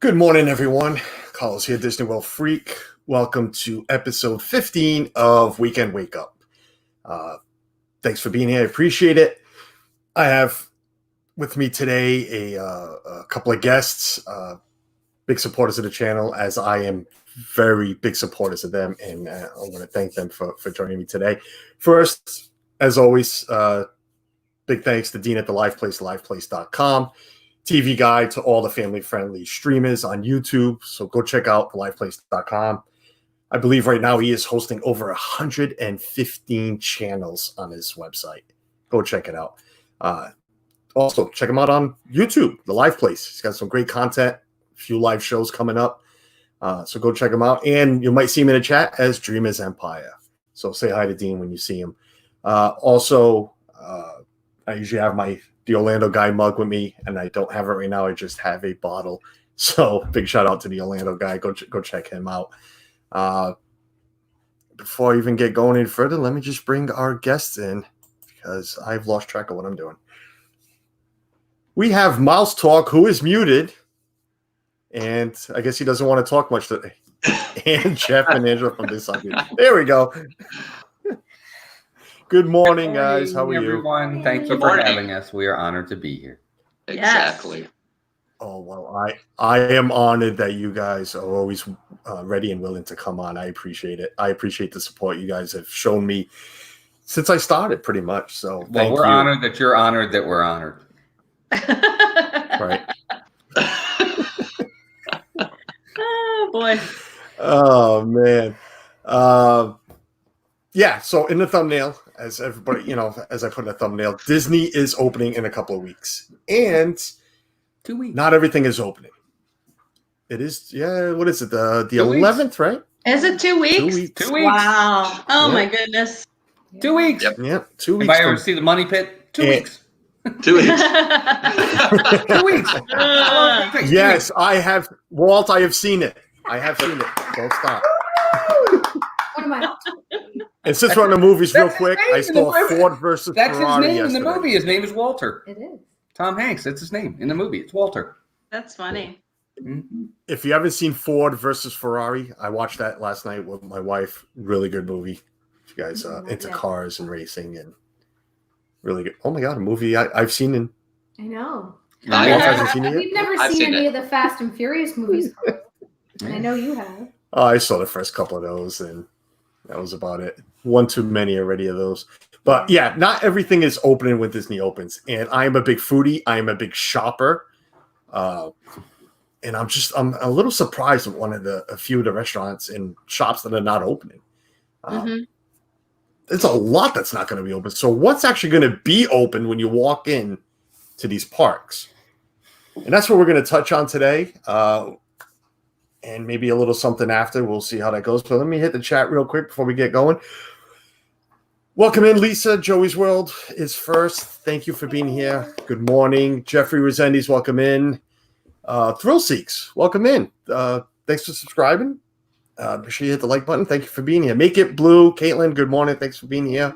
Good morning, everyone. Carlos here, Disney World Freak. Welcome to episode 15 of Weekend Wake Up. Thanks for being here. I appreciate it. I have with me today a couple of guests, big supporters of the channel, as I am very big supporters of them, and I want to thank them for joining me today. First, as always, big thanks to Dean at the Live Place, liveplace.com. TV guide to all the family-friendly streamers on YouTube. So go check out liveplace.com. I believe right now he is hosting over 115 channels on his website. Go check it out. Also, check him out on YouTube, The Live Place. He's got some great content, a few live shows coming up. So go check him out. And you might see him in the chat as Dreamers Empire. So say hi to Dean when you see him. Also, I usually have the Orlando guy mug with me, and I don't have it right now. I just have a bottle. So big shout out to the Orlando guy. Go check him out. Before I even get going any further, let me just bring our guests in because I've lost track of what I'm doing. We have Mouse Talk, who is muted, and I guess he doesn't want to talk much today. And Jeff and Angela from this side. There we go. Good morning, guys. How are everyone? Thank you for having us. We are honored to be here. Exactly. you? Oh, well, I am honored that you guys are always ready and willing to come on. I appreciate it. I appreciate the support you guys have shown me since I started, pretty much. So, well, we're honored that you're honored that we're honored. Right. Oh, boy. Oh, man. Yeah, so in the thumbnail, as everybody, as I put in the thumbnail, Disney is opening in a couple of weeks. And 2 weeks. Not everything is opening. It is, yeah, what is it? The 11th, right? Is it 2 weeks? 2 weeks. 2 weeks. Wow. Oh, my goodness. 2 weeks. Yep, 2 weeks. If I ever see the Money Pit, 2 weeks. 2 weeks. 2 weeks. Yes, I have. Walt, I have seen it. I have seen it. Don't stop. What am I? And since we're on the movies real That's quick, his I name saw Ford versus That's Ferrari his name yesterday. in the movie. His name is Walter. It is. Tom Hanks. That's his name in the movie. It's Walter. That's funny. Mm-hmm. If you haven't seen Ford versus Ferrari, I watched that last night with my wife. Really good movie. If you guys into cars and racing, and really good. Oh my god, a movie I've seen in. I know. Walt hasn't seen it yet? We've never seen any of the Fast and Furious movies. And I know you have. Oh, I saw the first couple of those, and that was about it. One too many already of those. But yeah, not everything is opening when Disney opens. And I am a big foodie. I am a big shopper. And I'm a little surprised at a few of the restaurants and shops that are not opening. There's a lot that's not going to be open. So what's actually going to be open when you walk in to these parks? And that's what we're going to touch on today. And maybe a little something after. We'll see how that goes. But let me hit the chat real quick before we get going. Welcome in, Lisa. Joey's World is first. Thank you for being here. Good morning. Jeffrey Resendiz, welcome in. Thrill Seeks, welcome in. Thanks for subscribing. Make sure you hit the like button. Thank you for being here. Make It Blue. Caitlin, good morning. Thanks for being here.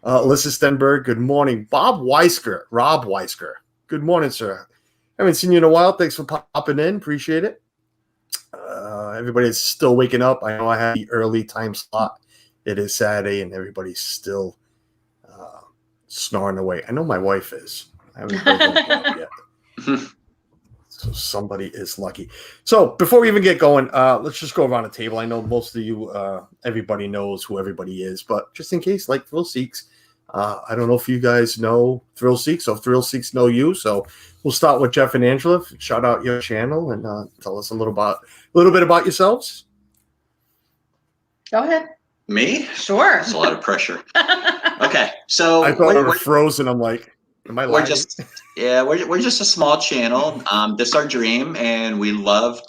Alyssa Stenberg, good morning. Rob Weisker, good morning, sir. Haven't seen you in a while. Thanks for popping in. Appreciate it. Everybody's still waking up. I know I had the early time slot. It is Saturday, and everybody's still snoring away. I know my wife is. I haven't heard that yet. So somebody is lucky. So before we even get going, let's just go around the table. I know most of you, everybody knows who everybody is, but just in case, like Thrill Seeks, I don't know if you guys know Thrill Seeks, or Thrill Seeks know you. So we'll start with Jeff and Angela. Shout out your channel and tell us a little bit about yourselves. Go ahead. Me? Sure. That's a lot of pressure. Okay, so I thought you were frozen. I'm like, am I lying? We're just a small channel. This is our dream, and we love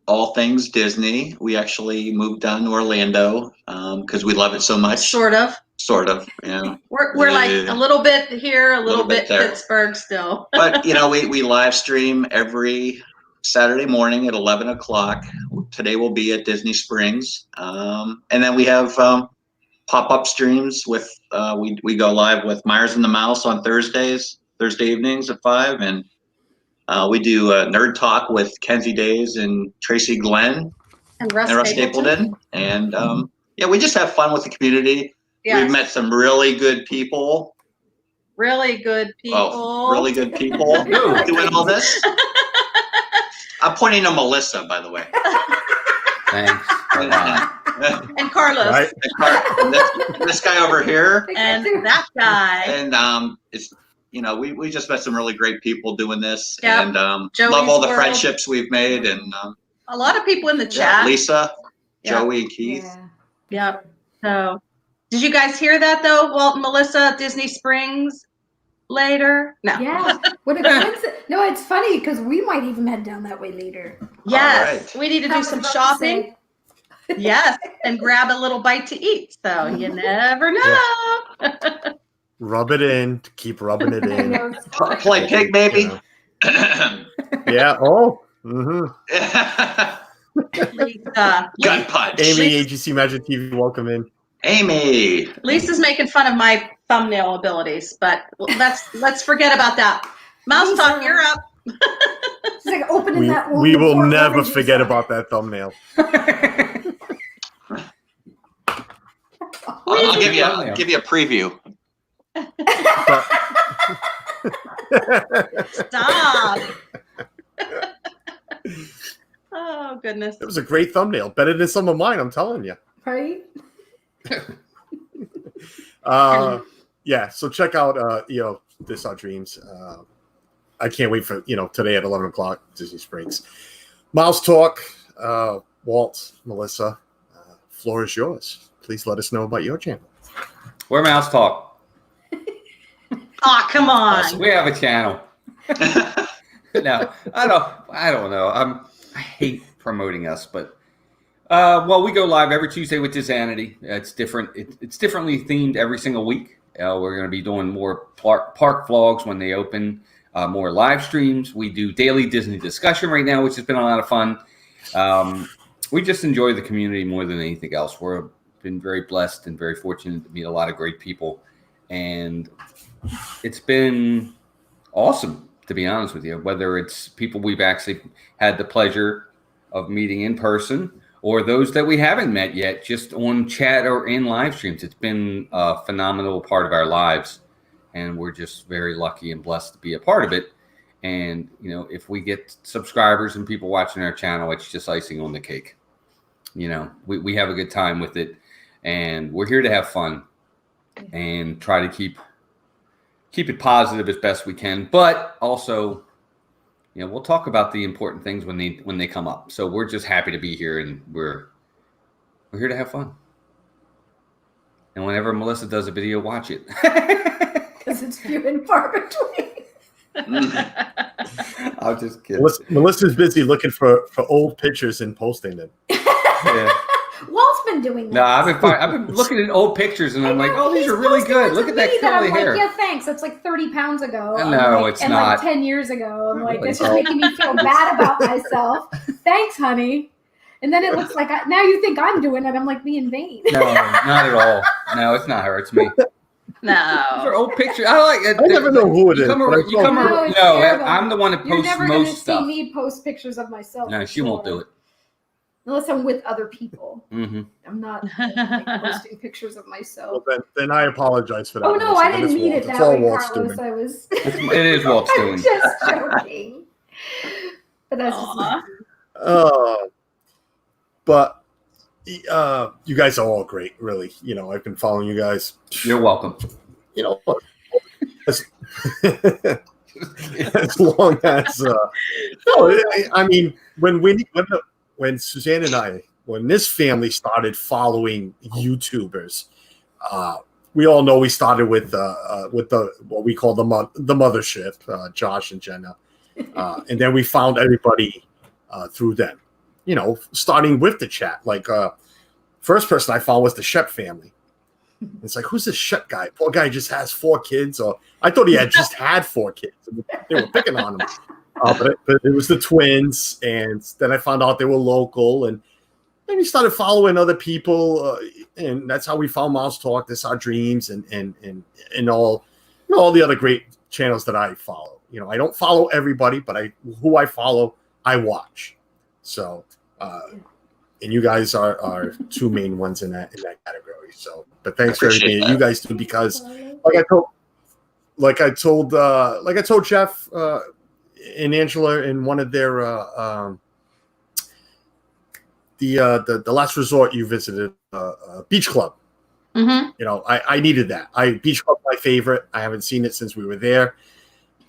all things Disney. We actually moved down to Orlando because we love it so much. Sort of. Yeah. We're like a little bit here, a little bit there. Pittsburgh still. But we live stream every Saturday morning at 11 o'clock. Today we'll be at Disney Springs. And then we have pop-up streams with we go live with Myers and the Mouse on Thursday evenings at 5, and We do Nerd Talk with Kenzie Days and Tracy Glenn And and Russ Stapleton. And we just have fun with the community. Yes. We've met some really good people. Really good people. Oh, really good people doing all this. I'm pointing to Melissa, by the way. Thanks. And Carlos. Right. And this guy over here. And that guy. And it's we just met some really great people doing this. Yep. And Joey's love all the World. friendships we've made. And A lot of people in the chat. Lisa, Yeah. Joey, and Keith. Yeah. Yep. So, did you guys hear that though? Walt and Melissa, Disney Springs later? No. Yeah. What a coincidence. No, it's funny because we might even head down that way later. Yes. All We need to I do was some about to shopping. say. Yes. And grab a little bite to eat. So you never know. Rub it in. Keep rubbing it I in. know. Play pig, baby. Yeah. Oh. Mm-hmm. Gun punch. Amy, AGC Magic TV, welcome in. Amy. Lisa's making fun of my thumbnail abilities, but let's forget about that. Mouse Talk, you're up. It's like opening that We will Fort never Lauderdale forget sign. about that thumbnail. I'll give you a preview. Stop. Oh, goodness. It was a great thumbnail. Better than some of mine, I'm telling you. Right? Yeah, so check out This Our Dreams. I can't wait for today at 11 o'clock, Disney Springs. Mouse Talk, Walt, Melissa, floor is yours. Please let us know about your channel. We're Mouse Talk. Oh, come on. We have a channel. No, I don't know. I hate promoting us, but we go live every Tuesday with Disanity. It's different. It's differently themed every single week. We're going to be doing more park vlogs when they open, more live streams. We do daily Disney discussion right now, which has been a lot of fun. We just enjoy the community more than anything else. We've been very blessed and very fortunate to meet a lot of great people, and it's been awesome, to be honest with you, whether it's people we've actually had the pleasure of meeting in person or those that we haven't met yet, just on chat or in live streams. It's been a phenomenal part of our lives, and we're just very lucky and blessed to be a part of it. And, if we get subscribers and people watching our channel, it's just icing on the cake. We have a good time with it, and we're here to have fun and try to keep it positive as best we can, but also, we'll talk about the important things when they come up. So we're just happy to be here, and we're here to have fun. And whenever Melissa does a video, watch it. Because it's few and far between. I'll just kidding. Melissa's busy looking for old pictures and posting them. Yeah. Walt's been doing that. No, I've been looking at old pictures, and I'm like, oh, these are really good. Look at that curly hair. Yeah, thanks. That's like 30 pounds ago. No, it's and not. Like 10 years ago. I'm like, Really? this is making me feel bad about myself. Thanks, honey. And then it looks like now you think I'm doing it. I'm like being vain. No, not at all. No, it's not her. It's me. These are No. old pictures. I like it. I never know who it is. No, it's terrible. I'm the one that You're posts never going to most see stuff. me post pictures of myself. No, she won't do it. Unless I'm with other people. Mm-hmm. I'm not like, posting pictures of myself. Well, then I apologize for that. Oh no, Melissa. I didn't mean it It's that all way, Walt's Carlos. doing. I was. It is Walt's doing. I'm just joking. But that's Aw. But you guys are all great, really. I've been following you guys. You're welcome. As, as long as I mean, when Suzanne and I, when this family started following YouTubers, we all know we started with the what we call the mothership, Josh and Jenna, and then we found everybody through them. Starting with the chat. Like first person I found was the Shep family. It's like, who's this Shep guy? Poor guy just has 4 kids, or I thought he had just had 4 kids. They were picking on him. But it was the twins, and then I found out they were local, and then we started following other people, and that's how we found Mouse Talk, This Our Dreams, and all the other great channels that I follow. I don't follow everybody, but who I follow, I watch. So, and you guys are two main ones in that category. So, but thanks for everything that you guys do, because like I told Jeff and Angela in one of their the last resort you visited, Beach Club. Mm-hmm. I needed that. Beach Club, my favorite. I haven't seen it since we were there,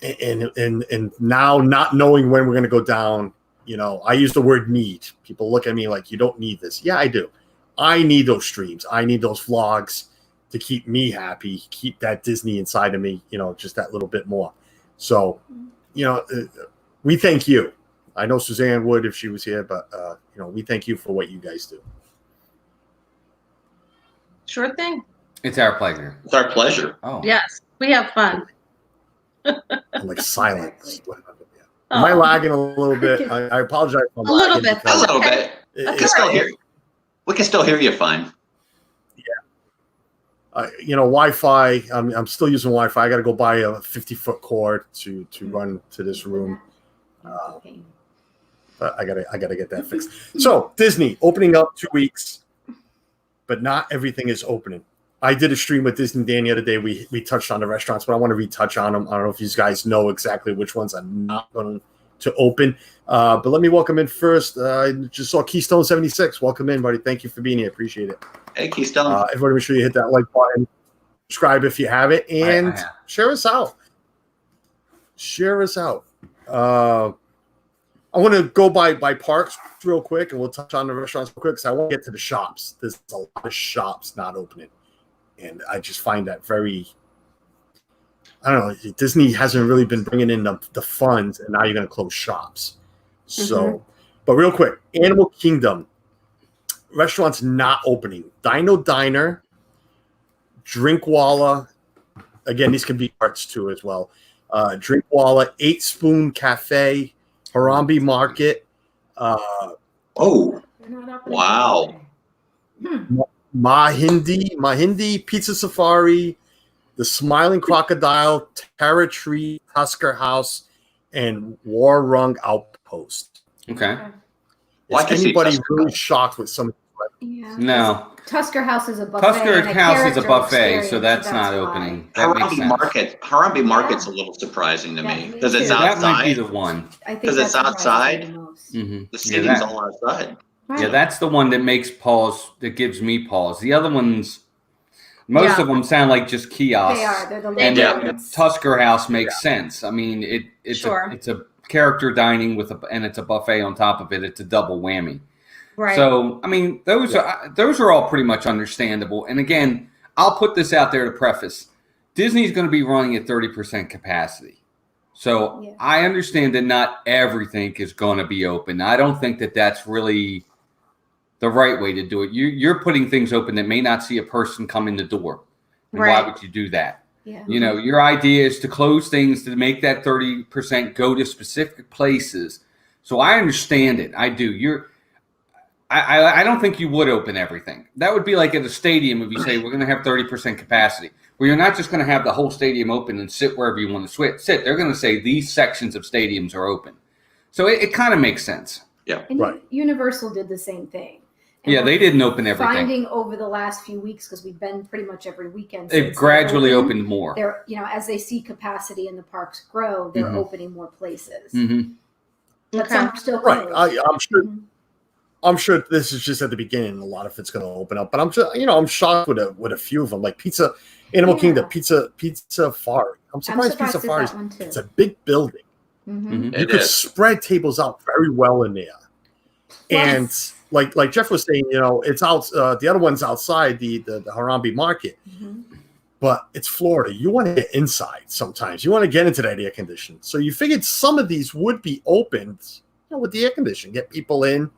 and now not knowing when we're going to go down. I use the word need. People look at me like, you don't need this. Yeah, I do. I need those streams. I need those vlogs to keep me happy, keep that Disney inside of me, just that little bit more. So, we thank you. I know Suzanne would if she was here, but, we thank you for what you guys do. Sure thing. It's our pleasure. It's our pleasure. Oh, Yes, we have fun. I'm like silence. Oh. Am I lagging a little bit? I apologize. A little bit. A little bit. We can still hear you fine. Wi-Fi. I'm still using Wi-Fi. I got to go buy a 50-foot cord to run to this room. But I gotta get that fixed. So Disney opening up 2 weeks, but not everything is opening. I did a stream with Disney Dan the other day. We touched on the restaurants, but I want to retouch on them. I don't know if you guys know exactly which ones are not going to open. But let me welcome in first. I just saw Keystone 76. Welcome in, buddy. Thank you for being here. Appreciate it. Hey, Keystone. Everybody, make sure you hit that like button, subscribe if you have it, and share us out. Share us out. I want to go by parks real quick, and we'll touch on the restaurants real quick, because I want to get to the shops. There's a lot of shops not opening, and I just find that very, I don't know, Disney hasn't really been bringing in the funds, and now you're going to close shops. So, but real quick, Animal Kingdom, restaurants not opening. Dino Diner, Drinkwalla, again, these can be parts too as well. Drinkwalla, 8 Spoon Cafe, Harambe Market. Wow. Mahindi Pizza Safari, the Smiling Crocodile, Terra Tree, Tusker House, and Warrung Outpost. Okay. Is anybody really shocked with some? Yeah. No. Tusker House is a buffet. Tusker House is a buffet, experience, so that's not why. opening. That makes sense. Harambe Market's a little surprising to me, because it's too. That might be outside. the one. I think 'Cause it's that's outside. the most. Mm-hmm. The seating's all outside. Yeah, that's the one that makes pause. That gives me pause. The other ones, most of them sound like just kiosks. They are. They're the And legends. the Tusker House makes sense. I mean, it's a character dining and it's a buffet on top of it. It's a double whammy. Right. So, I mean, those are all pretty much understandable. And again, I'll put this out there to preface: Disney's going to be running at 30% capacity. So I understand that not everything is going to be open. I don't think that that's really the right way to do it. You're putting things open that may not see a person come in the door. And why would you do that? Yeah. Your idea is to close things to make that 30% go to specific places. So I understand it. I do. I don't think you would open everything. That would be like at a stadium if you say we're going to have 30% capacity, where you're not just going to have the whole stadium open and sit wherever you want to sit. They're going to say these sections of stadiums are open. So it kind of makes sense. Yeah. And Universal did the same thing. And Yeah, they didn't open everything. Finding over the last few weeks, because we've been pretty much every weekend. They've gradually opened more. They're, as they see capacity in the parks grow, they're opening more places. Mm-hmm. But some are still closed. Right. I'm sure this is just at the beginning. A lot of it's going to open up, but I'm just, I'm shocked with a few of them, like Animal Kingdom, Pizza Safari. I'm surprised Pizza Safari. It's a big building. Mm-hmm. You could spread tables out very well in there, and like Jeff was saying, it's out. The other one's outside the Harambe Market, but it's Florida. You want to get inside sometimes. You want to get into that air condition. So you figured some of these would be opened, with the air condition, get people in.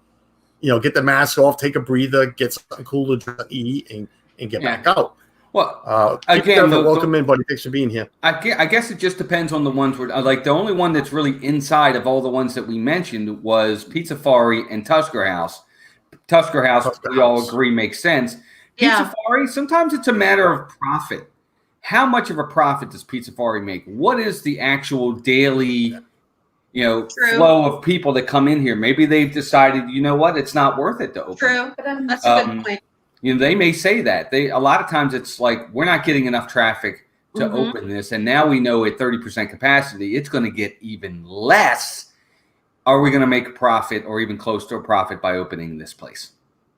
Get the mask off, take a breather, get something cool to eat, and get back out. Well, again, welcome in, buddy. Thanks for being here. I guess it just depends on the ones where, like, the only one that's really inside of all the ones that we mentioned was Pizza Safari and Tusker House. Tusker House, we all agree makes sense. Pizza Safari, sometimes it's a matter of profit. how much of a profit does Pizza Ferrari make? What is the actual daily, True. flow of people that come in here? Maybe they've decided, you know what, it's not worth it to open. True. But That's a good point. They may say that. A lot of times it's like, we're not getting enough traffic to Mhm. open this, and now we know at 30% capacity, it's going to get even less. Are we going to make a profit or even close to a profit by opening this place?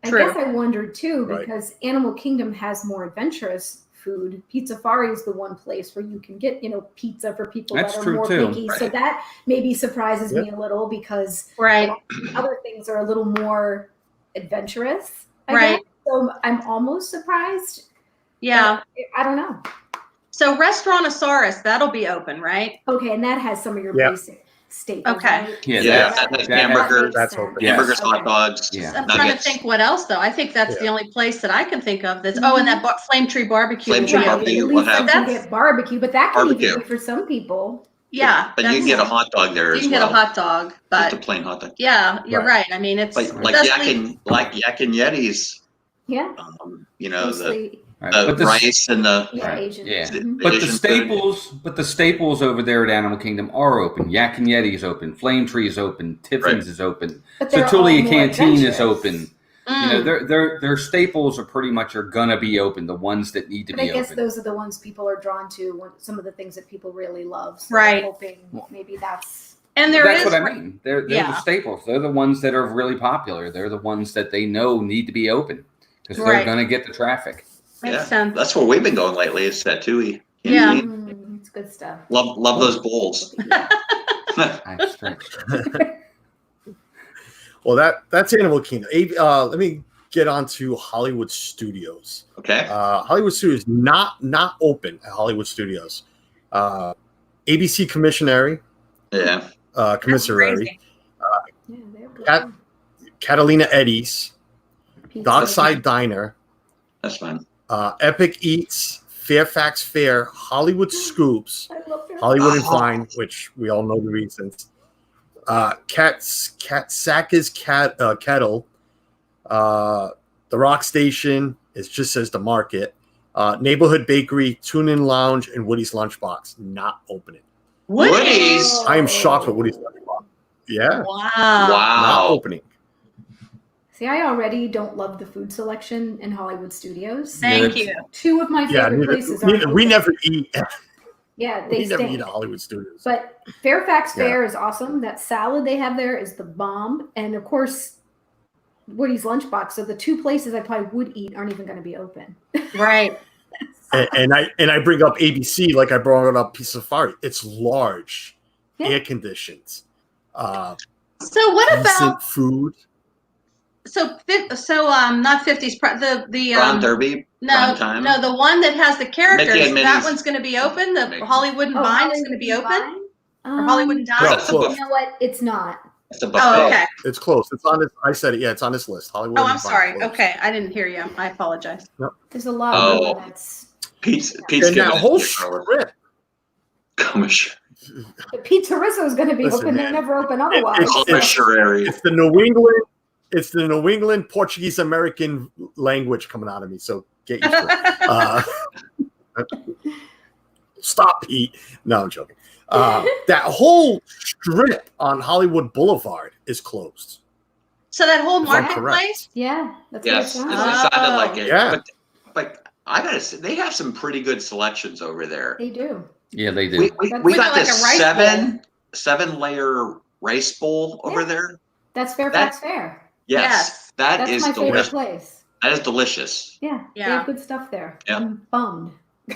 I True. guess I wondered too, Right. because Animal Kingdom has more adventurous food. Pizza Ferrari is the one place where you can get, pizza for people That's that are true, more too. picky. So Right. that maybe surprises Yep. me a little because Right. other things are a little more adventurous. I Right. guess. So I'm almost surprised. Yeah. but I don't know. So Restaurantosaurus, that'll be open, right? Okay, and that has some of your Yeah. basic staples. Okay. Right? Yeah, Yeah, that's- that has that- hamburgers, makes That's sense. open. Yes. hamburgers, Okay. hot dogs, Yeah. I'm trying to nuggets. think what else though. I think that's the Yeah. only place that I can think of that's. Oh, and that Flame Tree Barbecue. Flame will Tree be Right, open. barbecue. at We'll least you have- can That's- get barbecue, but that can even Barbecue. be for some people. Yeah, But you can get a hot dog there You as can well. get a hot dog, Just a but plain hot dog. yeah, you're Right. right. I mean, it's Like especially- Yak and Yetis. Yeah, The mostly Right. the But the- rice and the yeah, Right, Asian. yeah. Mhm. But the Asian food. staples over there at Animal Kingdom are open. Yak and Yeti is open. Flame Tree is open. Tiffin's Right. is open. But So they're Tulia all more Canteen is adventurous. open. Mm. Their staples are pretty much gonna be open. The ones that need to But I be guess open. those are the ones people are drawn to. Some of the things that people really love. So Right. I'm hoping maybe that's. And there That's is what I mean. They're the Yeah. staples. They're the ones that are really popular. They're the ones that they know need to be open because they're Right. gonna get the traffic. makes sense. That's where we've been going lately. It's that Tui. Yeah. It's good stuff. Love those bowls. I'm stretched. Well, that's Animal Kingdom. Let me get on to Hollywood Studios. Okay. Hollywood Studios not open at Hollywood Studios. ABC Commissary, Yeah. Commissary, Crazy. Yeah, they're good. Cat- Catalina Eddie's, Pizza. Dockside Diner, That's fine. Epic Eats, Fairfax Fair, Hollywood Scoops, I love their- Hollywood and Fine, which we all know the reasons. Saka's Kettle, the Rock Station is just says the Market, Neighborhood Bakery, Tune In Lounge, and Woody's Lunchbox not opening. Woody's. I am shocked with Woody's Lunchbox. Yeah, Wow. not Wow. opening. See, I already don't love the food selection in Hollywood Studios. Thank you. Two of my Yeah, favorite places are. we never eat. Yeah, they We never stink. eat at Hollywood Studios. But Fairfax Yeah. Fair is awesome. That salad they have there is the bomb. And of course, Woody's Lunchbox. So the two places I probably would eat aren't even going to be open. Right. and I bring up ABC like I brought up Pizza Safari. It's large, Yeah. air conditioned, So what decent about food. not 50s the Ron Derby. no Prime time. the one that has the characters, Mickey and that Minnie's. one's going to be open. The Mickey. Hollywood and Vine is going to be open. Or Hollywood and Um, Dine. No, That's a close. You know what? It's not. It's a buffet. Oh, okay. It's close. It's on this. I said it. Yeah, it's on this list. Hollywood. Oh, and I'm Vine sorry. close. Okay, I didn't hear you. I apologize. There's a lot Oh. of that's. Pete's And giving that it whole to you, Carlos. strip. Commish- The Pizzerizzo is going to be Listen, open. They're man. never open otherwise. Commissary. It's the New England. It's the New England Portuguese American language coming out of me. So get used to it. Stop, Pete. No, I'm joking. That whole strip on Hollywood Boulevard is closed. So that whole If I'm correct. marketplace. Yeah, that's Yes, what it it sounds like. sounded like it. Yeah. But I gotta say, they have some pretty good selections over there. They do. Yeah, they do. We We got got like this a rice seven layer rice bowl over Yeah. there. That's Fairfax Fair. Yes, Yes. that That's is my favorite delicious. place. That is delicious. Yeah, they Yeah. have good stuff there. Yeah. I'm bummed.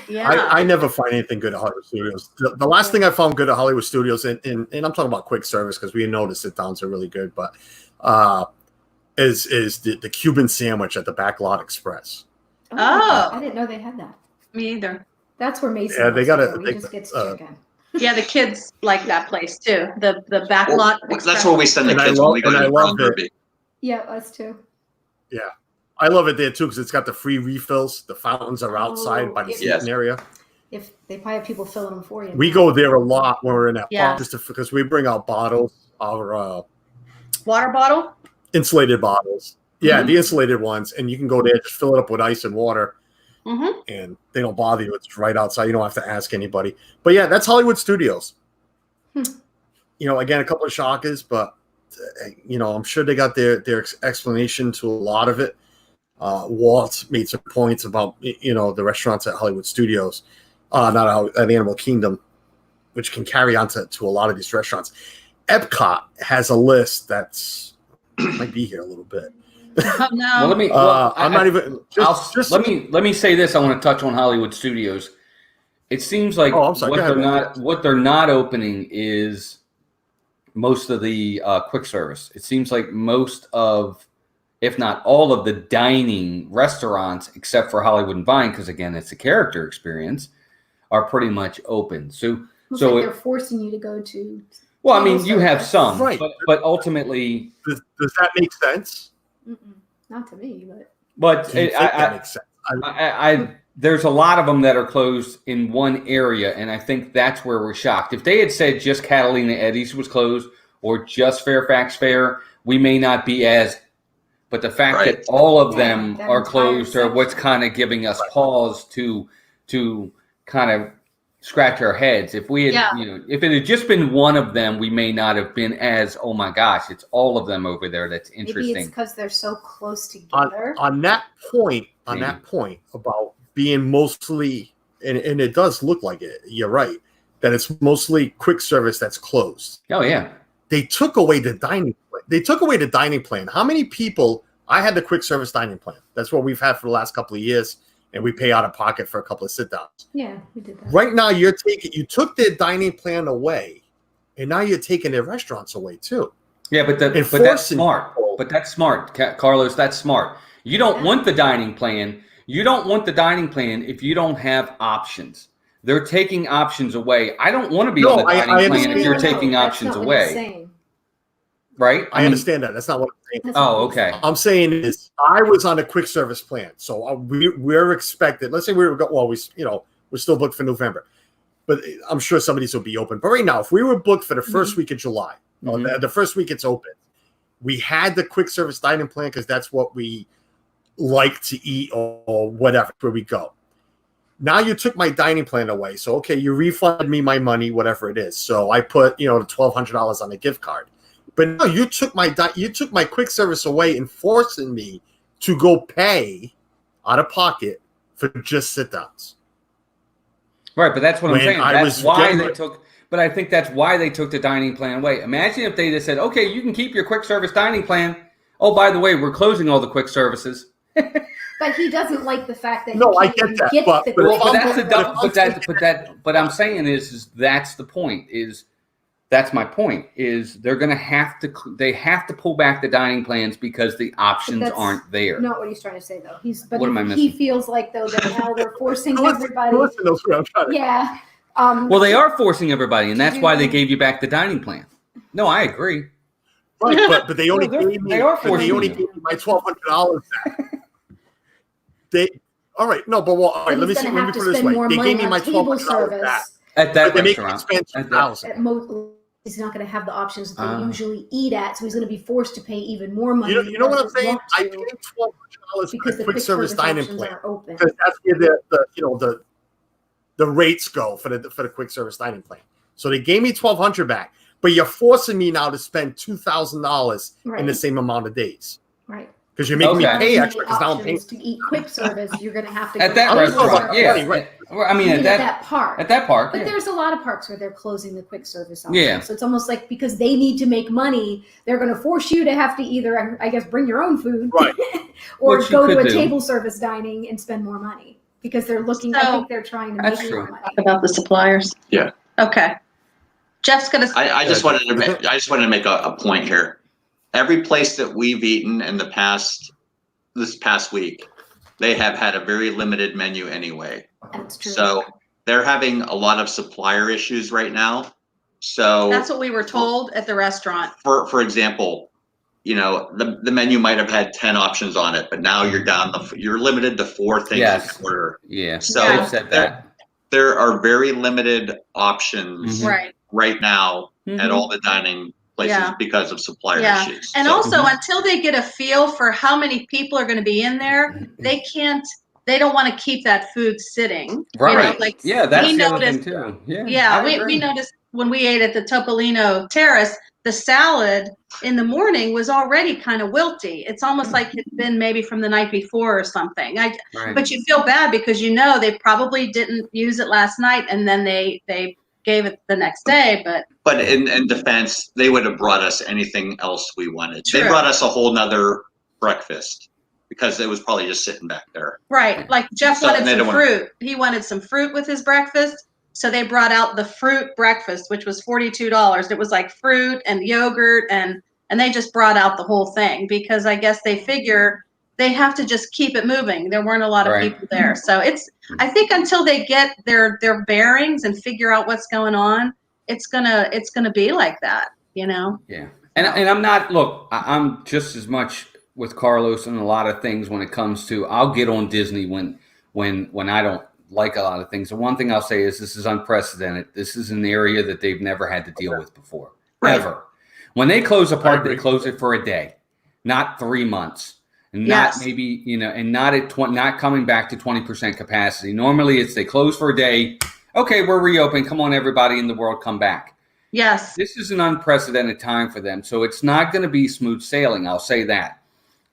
Yeah. I never find anything good at Hollywood Studios. The last thing I found good at Hollywood Studios, and I'm talking about quick service because we know the sit downs are really good, but is the Cuban sandwich at the Backlot Express. Oh. I didn't know they had that. Me either. That's where Mason. Yeah, they wants gotta- to go. He they- just gets chicken. Yeah, the kids like that place too. The Backlot. Well, that's Express. where we send the And I kids love- when we go and I to love Ron it. Derby. Yeah, us too. I love it there too because it's got the free refills. The fountains are outside by the Yes. seating area. If they probably have people filling them for you. We now. go there a lot when we're in that Yeah. park just because we bring out bottles, our Water bottle. insulated bottles. Yeah, Mhm. the insulated ones, and you can go there, just fill it up with ice and water, Mm-hmm. and they don't bother you. It's right outside. You don't have to ask anybody. But yeah, that's Hollywood Studios. Again, a couple of shockers, but I'm sure they got their explanation to a lot of it. Walt made some points about the restaurants at Hollywood Studios, not at Animal Kingdom, which can carry on to a lot of these restaurants. Epcot has a list that's might be here a little bit. Oh no. Well, let me. I'm not even. Let me say this. I want to touch on Hollywood Studios. It seems like Oh, I'm sorry. Go ahead. what they're not opening is most of the quick service. It seems like most of, if not all of the dining restaurants, except for Hollywood and Vine, because again, it's a character experience, are pretty much open. So they're forcing you to go to. Well, I mean, you have some, Right. but ultimately, Does that make sense? Not to me, but Do you think that makes sense? there's a lot of them that are closed in one area, and I think that's where we're shocked. If they had said just Catalina Eddie's was closed or just Fairfax Fair, we may not be as. But the fact that all of them are closed are what's kind of giving us pause to kind of scratch our heads. If we had, if it had just been one of them, we may not have been as, oh my gosh, it's all of them over there. That's interesting. Maybe it's because they're so close together. On that point about being mostly, and it does look like it. You're right that it's mostly quick service that's closed. Oh yeah. They took away the dining plan. They took away the dining plan. How many people? I had the quick service dining plan. That's what we've had for the last couple of years, and we pay out of pocket for a couple of sit downs. Yeah, we did that. Right now, you took their dining plan away, and now you're taking their restaurants away too. Yeah, but that's smart. But that's smart, Carlos. That's smart. You don't want the dining plan. You don't want the dining plan if you don't have options. They're taking options away. I don't want to be on the dining plan if you're taking options away. Right? I understand that. That's not what I'm saying. Oh, okay. I'm saying is I was on a quick service plan, so we're expected. Let's say we're still booked for November, but I'm sure some of these will be open. But right now, if we were booked for the first week of July, the first week it's open, we had the quick service dining plan because that's what we like to eat or whatever where we go. Now you took my dining plan away, so okay, you refunded me my money, whatever it is. So I put the $1,200 on the gift card. But no, you took my quick service away and forcing me to go pay out of pocket for just sit downs. Right, but that's what I'm saying. But I think that's why they took the dining plan away. Imagine if they just said, "Okay, you can keep your quick service dining plan. Oh, by the way, we're closing all the quick services." But he doesn't like the fact that I get that. But I'm saying is that's the point. That's my point. Is they're going to have to pull back the dining plans because the options aren't there. Not what he's trying to say though. What am I missing? He feels like though that now they're forcing everybody. Yeah. Well, they are forcing everybody, and that's why they gave you back the dining plan. No, I agree. Right, but they only gave me my $1,200 back. All right. Let me put it this way. They gave me my $1,200 back. At that they restaurant. Make me spend $2,000. He's not going to have the options that they usually eat at, so he's going to be forced to pay even more money. You know what I'm saying? I paid $1,200 for the quick service dining plan because that's where the rates go for the quick service dining plan. So they gave me $1,200 back, but you're forcing me now to spend $2,000 in the same amount of days. Right. Because you're making me pay extra because now I'm paying to eat quick service. You're going to have to at that restaurant. Yeah, right. I mean, at that park. At that park, but there's a lot of parks where they're closing the quick service option. Yeah. So it's almost like because they need to make money, they're going to force you to have to either, I guess, bring your own food, right, or go to a table service dining and spend more money because they're looking. I think they're trying to make more money. Talk about the suppliers. Yeah. Okay. Jeff's gonna. I just wanted to make a point here. Every place that we've eaten in this past week, they have had a very limited menu anyway. That's true. So they're having a lot of supplier issues right now. So that's what we were told at the restaurant. For example, the menu might have had 10 options on it, but now you're limited to 4 things to order. Yeah. So said that. There are very limited options right now at all the dining places because of supplier issues. And also, until they get a feel for how many people are going to be in there, they can't they don't want to keep that food sitting. Right. You know, like Yeah, that's we the other noticed. thing too. Yeah. Yeah, I would we agree. noticed when we ate at the Topolino Terrace, the salad in the morning was already kind of wilty. It's almost like it's been maybe from the night before or something. Right. But you feel bad because you know they probably didn't use it last night and then they gave it the next day. But in defense, they would have brought us anything else we wanted. True. They brought us a whole nother breakfast because it was probably just sitting back there. Right, like Jeff So wanted they some don't want- fruit. He wanted some fruit with his breakfast. So they brought out the fruit breakfast, which was $42. It was like fruit and yogurt and they just brought out the whole thing because I guess they figure they have to just keep it moving. There weren't a lot of Right. people there. So I think until they get their bearings and figure out what's going on, it's gonna be like that, you know? Yeah. And I'm not, look, I'm just as much with Carlos and a lot of things when it comes to, I'll get on Disney when I don't like a lot of things. The one thing I'll say is this is unprecedented. This is an area that they've never had to deal with before, ever. When they close a park, they close it for a day, not 3 months, and not maybe, you know, and not at not coming back to 20% capacity. Normally it's they close for a day. Okay, we're reopened. Come on, everybody in the world, come back. Yes. This is an unprecedented time for them. So it's not going to be smooth sailing. I'll say that.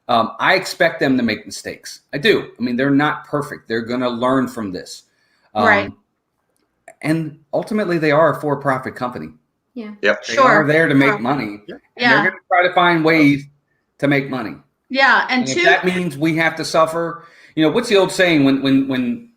I expect them to make mistakes. I do. I mean, they're not perfect. They're going to learn from this. Right. And ultimately, they are a for-profit company. Yeah. Yep. They are there to make money. Yeah. And they're going to try to find ways to make money. Yeah. And if that means we have to suffer, you know, what's the old saying when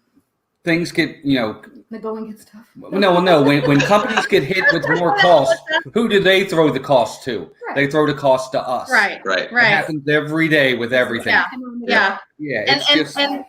things get, you know, The going gets tough. no. When companies get hit with more costs, who do they throw the cost to? Right. They throw the cost to us. Right. Right. It happens every day with everything. Yeah. Yeah. And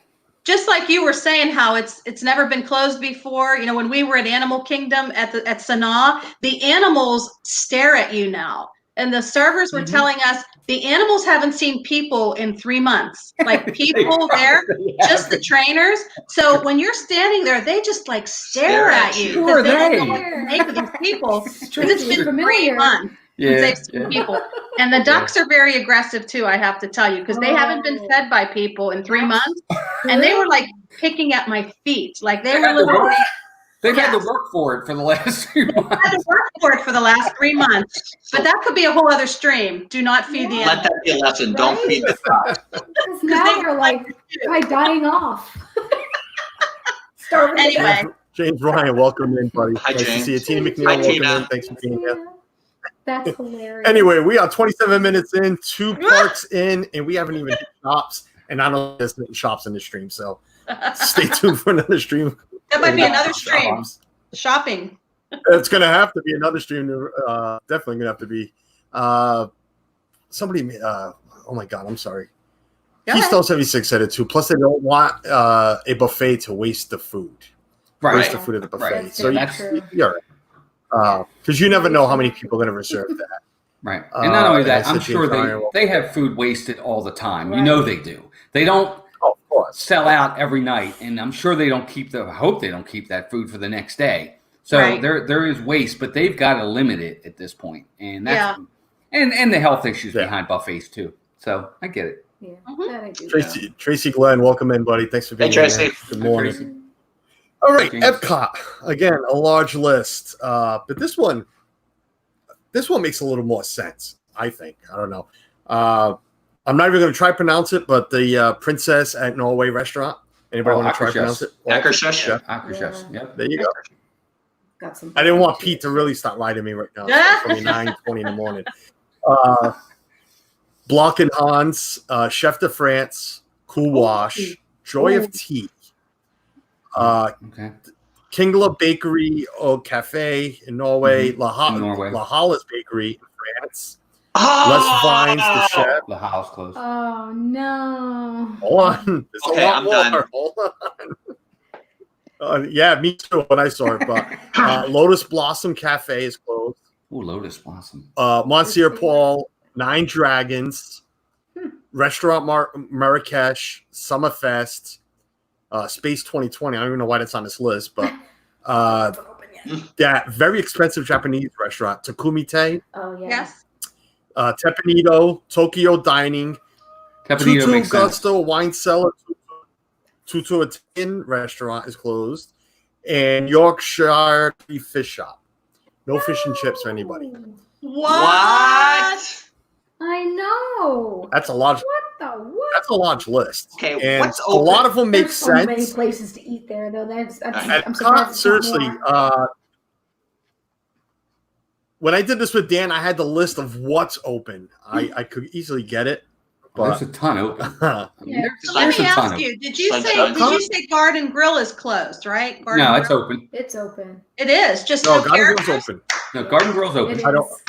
just like you were saying how it's never been closed before, you know, when we were at Animal Kingdom at Sanaa, the animals stare at you now. And the servers were telling us the animals haven't seen people in 3 months. Like people there, just the trainers. So when you're standing there, they just like stare at you. Who are because don't they? know what to make of these people. Because true. it's been 3 months since they've seen people. And the ducks are very aggressive too, I have to tell you, because they haven't been fed by people in 3 months. And they were like picking at my feet. Like they were literally. They've had to work for it for the last few months. Had to work for it for the last 3 months. But that could be a whole other stream. Do not feed the Let animals. that be a lesson. Don't feed the ducks. Because now they're like dying off. Starving to death. Anyway, James Ryan, welcome in, buddy. Hi, nice James. to see you. Tina McNeil, Hi, welcome Tina. in. Thanks for being here. That's hilarious. Anyway, we are 27 minutes in, 2 parks in, and we haven't even hit shops. And I know there's shops in the stream, so stay tuned for another stream. that might be another stream. Shopping. It's going to have to be another stream. Definitely going to have to be. Somebody, oh my God, I'm sorry. Keystone 76 said it too. Plus, they don't want a buffet to waste the food. Right. Waste the food at the buffet. Right. So That's you're right. Because you never know how many people are going to reserve that. right. And not only that, and I I'm said sure James Ryan, they have food wasted all the time. You Right. know they do. They don't Oh, of course. sell out every night, and I'm sure they don't keep I hope they don't keep that food for the next day. So Right. there is waste, but they've got to limit it at this point. And that's and the health issues behind buffets too. So I get it. Yeah, Mhm. that I do. Tracy Glenn, welcome in, buddy. Thanks for being Hey, Tracy. here. Good morning. Tracy. All right, James. Epcot. Again, a large list. But this one makes a little more sense, I think. I don't know. I'm not even going to try to pronounce it, but the Princess at Norway restaurant. Anybody want to try to pronounce it? Akershus. Akershus. Yep. There you go. Got some. I didn't want Pete to really start lying to me right now. It's only 9:20 in the morning. Blanc and Hans, Chef de France, Cool Wash, Joy of Tea, Okay. Kingla Bakery au Cafe in Norway, In La Norway. Halles Bakery in France, Les Ah! Vines, the chef. The house closed. Oh no. Hold on. There's Okay, a lot I'm more. done. Hold on. Yeah, me too when I saw it. But Lotus Blossom Cafe is closed. Ooh, Lotus Blossom. Monsieur Paul, Nine Dragons, Restaurant Marrakesh, Summerfest, Space 2020. I don't even know why that's on this list, but that very expensive Japanese restaurant, Takumite, Oh yeah. Yes. Teppanydo, Tokyo Dining, Cappuccino Tutu makes sense. Gusto Wine Cellar, Tutuatin restaurant is closed, and Yorkshire Fish Shop. No fish and chips for anybody. What? I know. That's a large. What? That's a large list. Okay, and what's a open? lot of them make There's so many sense. places to eat there, though. I'm And surprised. It's not seriously, more. when I did this with Dan, I had the list of what's open. I could easily get it, There's but a ton open. I mean, Yeah. there's, Let there's me a ton ask open. you, did you Sunshine. say Garden Grill is closed, right? Garden No, it's Grill? open. It's open. It is, just no, no Garden Grill's characters? open. No, Garden Grill's open. It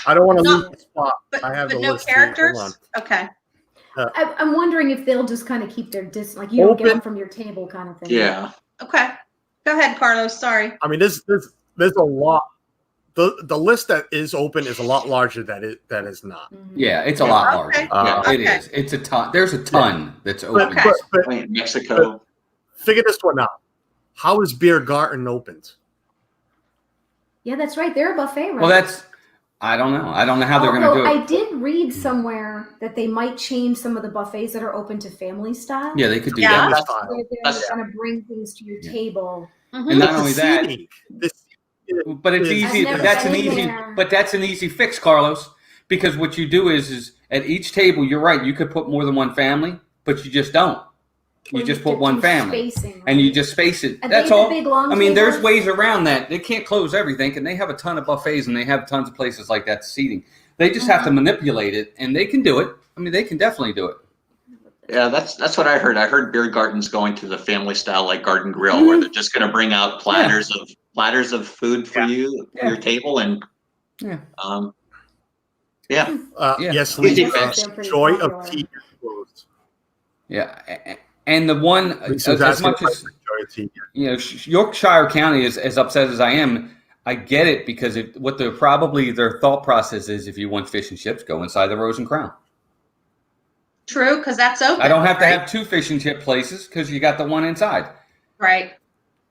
I don't want to No. lose the spot. But, I have but the no list here. Hold characters? on. Okay. I'm wondering if they'll just kind of keep their distance, like you don't get Open. up from your table kind of thing. Yeah. Okay. Go ahead, Carlos. Sorry. I mean, there's a lot. The list that is open is a lot larger that is not. Mhm. Yeah, it's a lot Okay. larger. It Okay. is. It's a ton. There's a ton that's open. Okay. But Wait, Mexico. figure this one out. How is Beer Garden opened? Yeah, that's right. They're a buffet, right? Well, I don't know. I don't know how they're going to do it. I did read somewhere that they might change some of the buffets that are open to family style. Yeah, they could do Yeah. that. Style. Where they're That's- going to bring things to your Yeah. table. Mhm. And not But only the that, seating, but it's I've easy. never That's an been easy. there. But that's an easy fix, Carlos. Because what you do is at each table, you're right. You could put more than one family, but you just don't. You Or just put get one some family, spacing, and you right? just space it. And That's they have all. big, long I mean, there's tables. ways around that. They can't close everything, and they have a ton of buffets, and they have tons of places like that seating. They just have to manipulate it, and they can do it. I mean, they can definitely do it. Yeah, that's what I heard. I heard Beer Garden's going to the family style like Garden Grill, where they're just going to bring out platters of food for you for your table, and Yeah. yeah. Yeah. Yes, Easy Lee. fix. They're pretty Joy popular. of Tea is closed. Yeah, and the one Lisa's as asking much about as Joy of Tea. Yorkshire County is as upset as I am. I get it because what they're probably their thought process is if you want fish and chips, go inside the Rose and Crown. True, because that's open. I don't have to right? have two fish and chip places because you got the one inside. Right.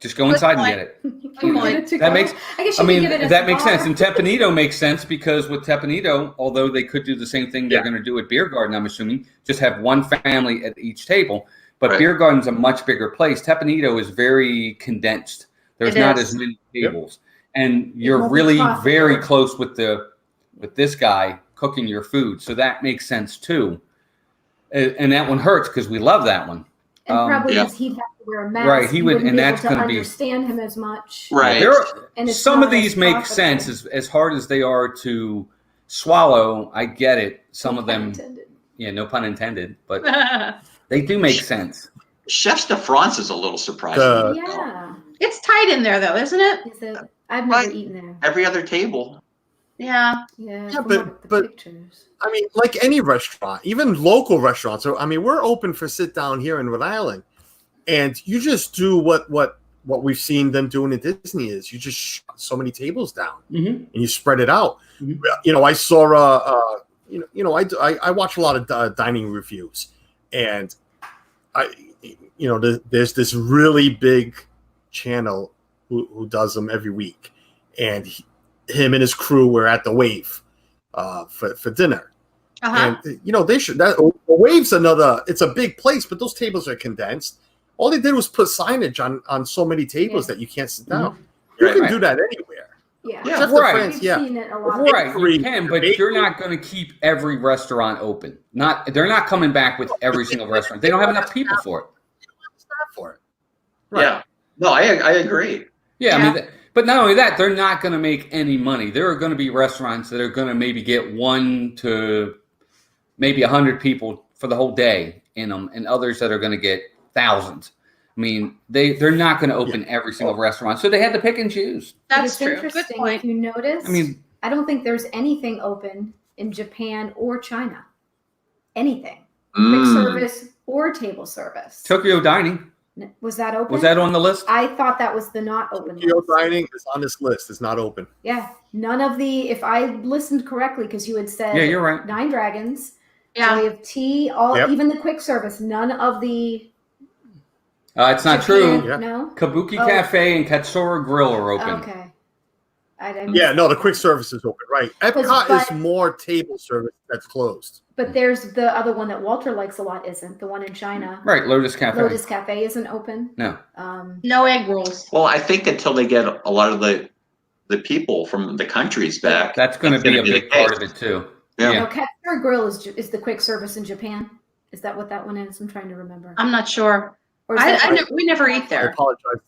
Just go Good inside and point. get it. Can we point. get it to That go? makes- I guess I you mean, can give it as that a makes bar. sense. And Tepanito makes sense because with Tepanito, although they could do the same thing they're Yeah. going to do at Beer Garden, I'm assuming, just have one family at each table. But Right. Beer Garden's a much bigger place. Tepanito is very condensed. There's It not is. as many Yep. tables. And you're won't be really profitable. very close with this guy cooking your food. So that makes sense too. And that one hurts because we love that one. And probably Yeah. because he'd have to wear a mask. Right, he you would- wouldn't and be able that's to gonna be- understand him as much. Right. There are, And it's some of not as these make profitable. sense as hard as they are to swallow. I get it. Some of No pun them, intended. yeah, no pun intended, but they do make sense. Chefs de France is a little surprising. Yeah. It's tight in there, though, isn't it? Is it? I've never Right. eaten there. Every other table. Yeah. Yeah, Yeah, from the but- pictures. I mean, like any restaurant, even local restaurants. So I mean, we're open for sit down here in Rhode Island, and you just do what we've seen them doing at Disney is you just shut so many tables down Mm-hmm. and you spread it out. Mhm. You know, I saw I watch a lot of dining reviews, and there's this really big channel who does them every week, and him and his crew were at the Wave for dinner. Uh-huh. And they should. The Wave's it's a big place, but those tables are condensed. All they did was put signage on so many tables Yeah. that you can't sit down. You Right. can Right. do that anywhere. Yeah. Yeah. Chef de Right. France, We've yeah. seen it a lot. Right, you Bakery, can, but you're not going to keep every restaurant open. They're not coming back with every single restaurant. They don't have enough people for it. Staff for it. Right. Yeah. No, I agree. Yeah, I Yeah. mean, but not only that, they're not going to make any money. There are going to be restaurants that are going to maybe get 1 to maybe 100 people for the whole day in them, and others that are going to get thousands. I mean, they're not going to open every single restaurant, so they had to pick and choose. But That's it's true. Good interesting. point. If you notice, I mean, I don't think there's anything open in Japan or China. Anything. Quick Mm. service or table service. Tokyo Dining, Was that open? was that on the list? I thought that was the not open Tokyo list. Dining is on this list. It's not open. Yeah. None of the, if I listened correctly, because you had said Yeah, you're right. Nine Dragons, Yeah. Joy of Tea, Yep. even the quick service, none of the It's not Japan- true. Yeah. No? Kabuki Oh. Cafe and Katsura Grill are open. Okay. I Yeah, no, the quick service is open. Right. Epcot But- is more table service that's closed. But there's the other one that Walter likes a lot. Isn't the one in China? Right, Lotus Cafe. Lotus Cafe isn't open. No. No egg rolls. Well, I think until they get a lot of the people from the countries back, That's going to be a big part of it too. Yeah. No, Katsura Grill is the quick service in Japan. Is that what that one is? I'm trying to remember. I'm not sure. Or is that- We never eat I there. apologize.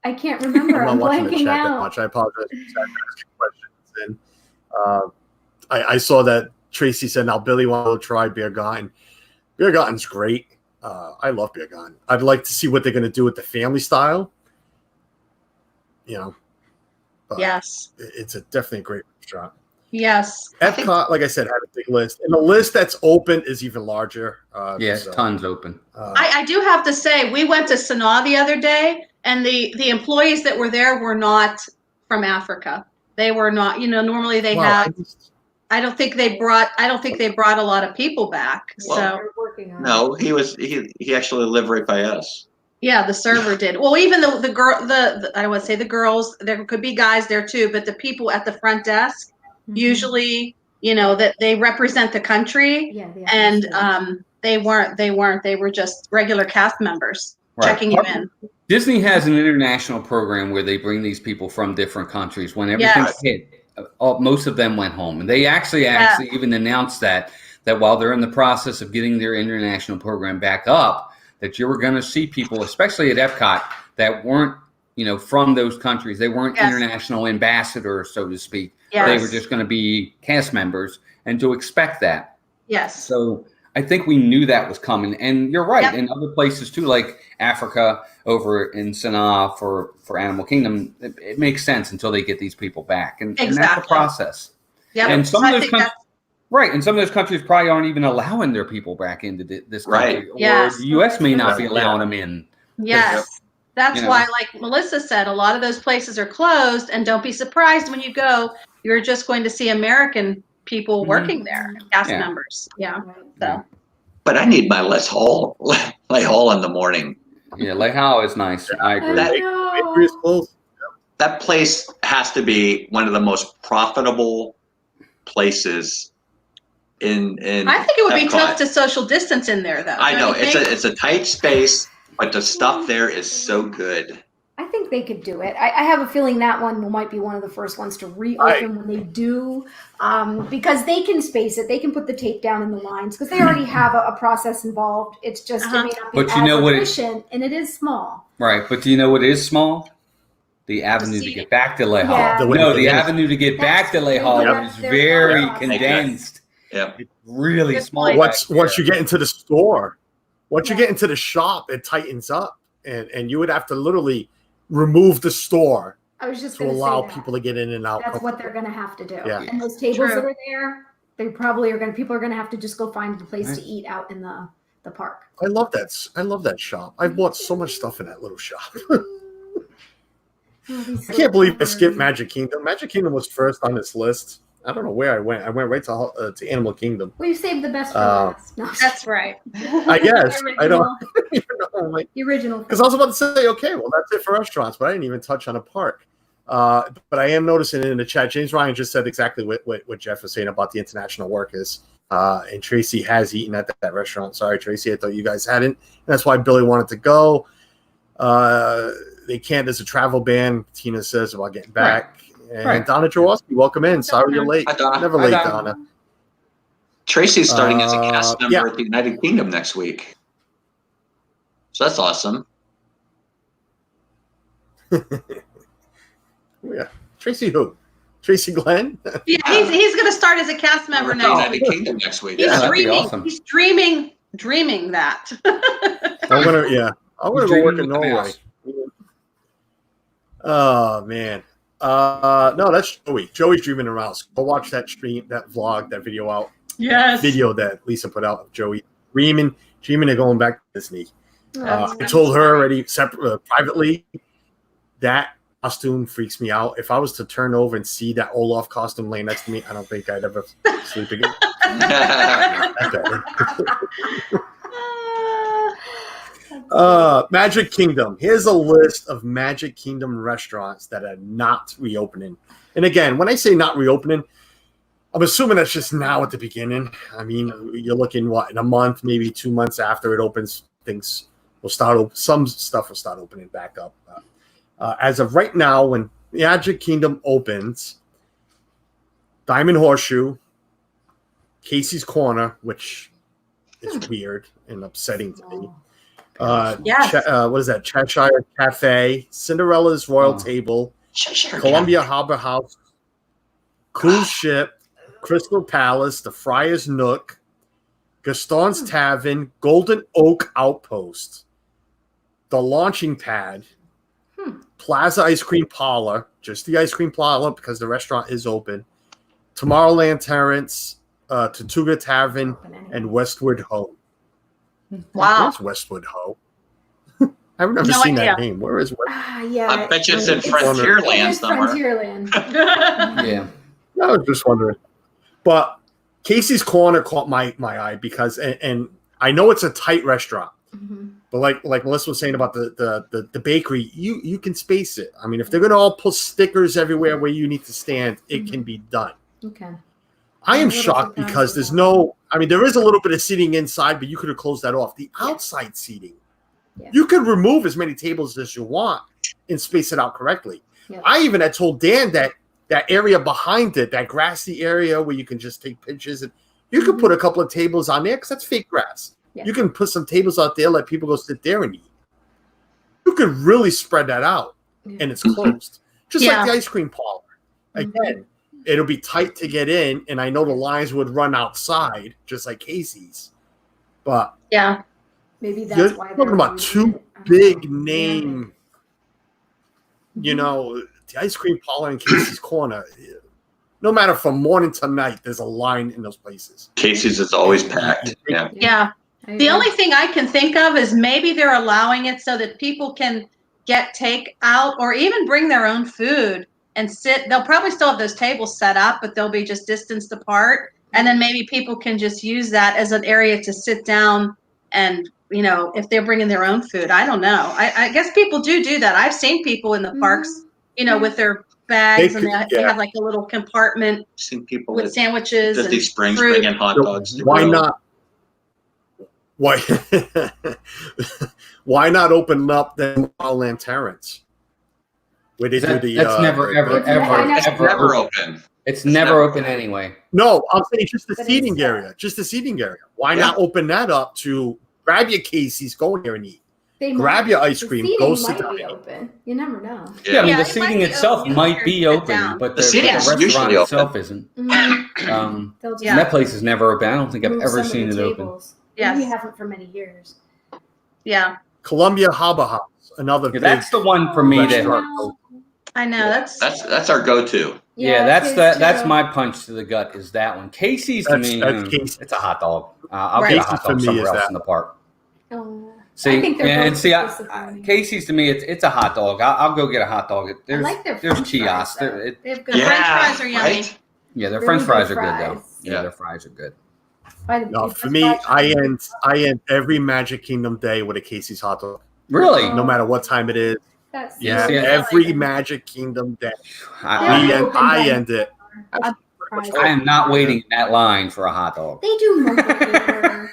I can't remember. I'm I'm not watching the blanking chat that out. much. I apologize for asking questions. And I saw that Tracy said, now Billy wants to try Beer Garden. Beer Garden's great. I love Beer Garden. I'd like to see what they're going to do with the family style. But Yes. it's definitely a great restaurant. Yes. Epcot, like I said, had a big list. And the list that's open is even larger. Tons open. I do have to say, we went to Sanaa the other day, and the employees that were there were not from Africa. They were not. Normally they have. I don't think they brought a lot of people back. Well, So They're working on it. No, he actually lived right by us. yeah, the server did. Well, even the girl, I don't want to say the girls. There could be guys there too, but the people at the front desk Mhm. usually, that they represent the country, Yeah, the and FCC. they weren't. They were just regular cast members Right. checking you in. Disney has an international program where they bring these people from different countries. When everything Yes. hit, most of them went home, and they actually even announced that while they're in the process of getting their international program back up, that you were going to see people, especially at Epcot, that weren't from those countries. They weren't Yes. international ambassadors, so to speak. Yes. They were just going to be cast members, and to expect that. Yes. So I think we knew that was coming, and you're right. Yep. In other places too, like Africa, over in Sanaa for Animal Kingdom, it makes sense until they get these people back, and that's the Exactly. process. Yep. And some So of I those think countries, right? And some of those countries probably aren't even allowing their people back into this country, Right. or Yes. the U.S. may not be Yeah. allowing them in. Yes. That's You know. why, like Melissa said, a lot of those places are closed, and don't be surprised when you go, you're just going to see American people Mhm. working there, cast Yeah. members. Yeah. Right. So But I need my Les Hall in the morning. Yeah, Lehigh is nice. I agree. That- Bakery is closed. That place has to be one of the most profitable places in I think it would be Epcot. tough to social distance in there, though. I don't know you it's think? a tight space, but the stuff there is so good. I think they could do it. I have a feeling that one might be one of the first ones to reopen when they do, because they can space it. They can put the tape down in the lines because they already have a process involved. It's just it may not be But you as know what it- efficient, and it is small. Right, but do you know what is small? The avenue to seating. get back to Lehigh. Yeah. The avenue to get back to Lehigh That's- is Yep. very Yep. condensed. Yeah. Really Good small. point. back Once there. you get into the store, once you Yeah. get into the shop, it tightens up, and you would have to literally remove the store I was just to going to allow say that. people to get in and out. That's what they're going to have to do. Yeah. And those tables True. that are there, they probably are going to. People are going to have to just go find a place Right. to eat out in the park. I love that. I love that shop. I've bought so much stuff in that little shop. I can't believe I skipped Magic Kingdom. Magic Kingdom was first on this list. I don't know where I went. I went right to Animal Kingdom. Well, you saved the best for Uh, last. No, That's right. I guess. The I don't original- even know. Like, The original. because I was about to say, okay, well, that's it for restaurants, but I didn't even touch on a park. But I am noticing in the chat, James Ryan just said exactly what Jeff was saying about the international workers. And Tracy has eaten at that restaurant. Sorry, Tracy, I thought you guys hadn't. And that's why Billy wanted to go. They can't. There's a travel ban, Tina says, about getting back. And Right. Donna Jaworski, welcome in. Sorry you're late. Hi, Donna. Never Hi, late, Donna. Donna. Tracy's starting as a cast member yeah. at the United Kingdom next week. So that's awesome. Yeah. Tracy who? Tracy Glenn? Yeah, he's going to start as a cast member At the now. United Kingdom next week. He's Yeah, that'd be dreaming. awesome. He's dreaming that. I'm gonna go Dreaming work in with the Norway. mouse. Oh man. No, that's Joey. Joey's dreaming around. Go watch that stream, that vlog, that video that Lisa put out of Joey dreaming of going back to Disney. I told her already privately that costume freaks me out. If I was to turn over and see that Olaf costume laying next to me, I don't think I'd ever sleep again. Magic Kingdom. Here's a list of Magic Kingdom restaurants that are not reopening. And again, when I say not reopening, I'm assuming that's just now at the beginning. I mean, you're looking in a month, maybe 2 months after it opens, things will start. Some stuff will start opening back up. As of right now, when Magic Kingdom opens, Diamond Horseshoe, Casey's Corner, which is weird and upsetting to me. Yes. What is that? Cheshire Cafe, Cinderella's Royal Table, Columbia Harbor House, Cruise Ship, Crystal Palace, the Friar's Nook, Gaston's Tavern, Golden Oak Outpost, the Launching Pad, Plaza Ice Cream Parlor, just the ice cream parlor because the restaurant is open, Tomorrowland Terrace, Tortuga Tavern, and Westward Ho. Wow. Where's Westwood Ho? I've never seen that name. Where is Westwood? Yeah. I bet you it's in Frontierland somewhere. Frontierland. Yeah. I was just wondering. But Casey's Corner caught my eye because, and I know it's a tight restaurant, but like Melissa was saying about the bakery, you can space it. I mean, if they're going to all put stickers everywhere where you need to stand, it can be done. Okay. I am shocked because there's there is a little bit of seating inside, but you could have closed that off. The outside seating, you could remove as many tables as you want and space it out correctly. Yeah. I even had told Dan that area behind it, that grassy area where you can just take pictures, and you could put a couple of tables on there because that's fake grass. Yeah. You can put some tables out there, let people go sit there and eat. You could really spread that out, and it's closed. Just like the ice cream parlor. Again, it'll be tight to get in, and I know the lines would run outside, just like Casey's. But maybe that's why you're talking about two big name, the ice cream parlor and Casey's Corner. No matter from morning to night, there's a line in those places. Casey's is always packed. Yeah. The only thing I can think of is maybe they're allowing it so that people can get takeout or even bring their own food and sit. They'll probably still have those tables set up, but they'll be just distanced apart. And then maybe people can just use that as an area to sit down and, if they're bringing their own food. I don't know. I guess people do that. I've seen people in the parks, with their bags and they have like a little compartment with sandwiches Disney and Springs fruit. bringing hot dogs. Why not? Why not open up the Tomorrowland Terrace? Where they do the that's never open. It's never open anyway. No, I'm saying just the seating area. Just the seating area. Why not open that up to grab your Casey's, go in there and eat. Grab your ice cream, go sit down. Open. You never know. Yeah, I mean the seating itself might be open, but the restaurant itself isn't. And that place is never open. I don't think I've ever seen it open. Yeah, we haven't for many years. Yeah. Columbia Harbor House, another. That's the one for me I know that's our go-to. Yeah, that's my punch to the gut is that one. Casey's to me, it's a hot dog. I'll get a hot dog somewhere else in the park. Casey's to me, it's a hot dog. I'll go get a hot dog. There's kiosks. French fries are yummy. Right? Yeah, their French fries are good though. Yeah, their fries are good. No, for me, I end every Magic Kingdom day with a Casey's hot dog. Really? No matter what time it is. Every Magic Kingdom day. I end it. I am not waiting in that line for a hot dog. They do mobile order.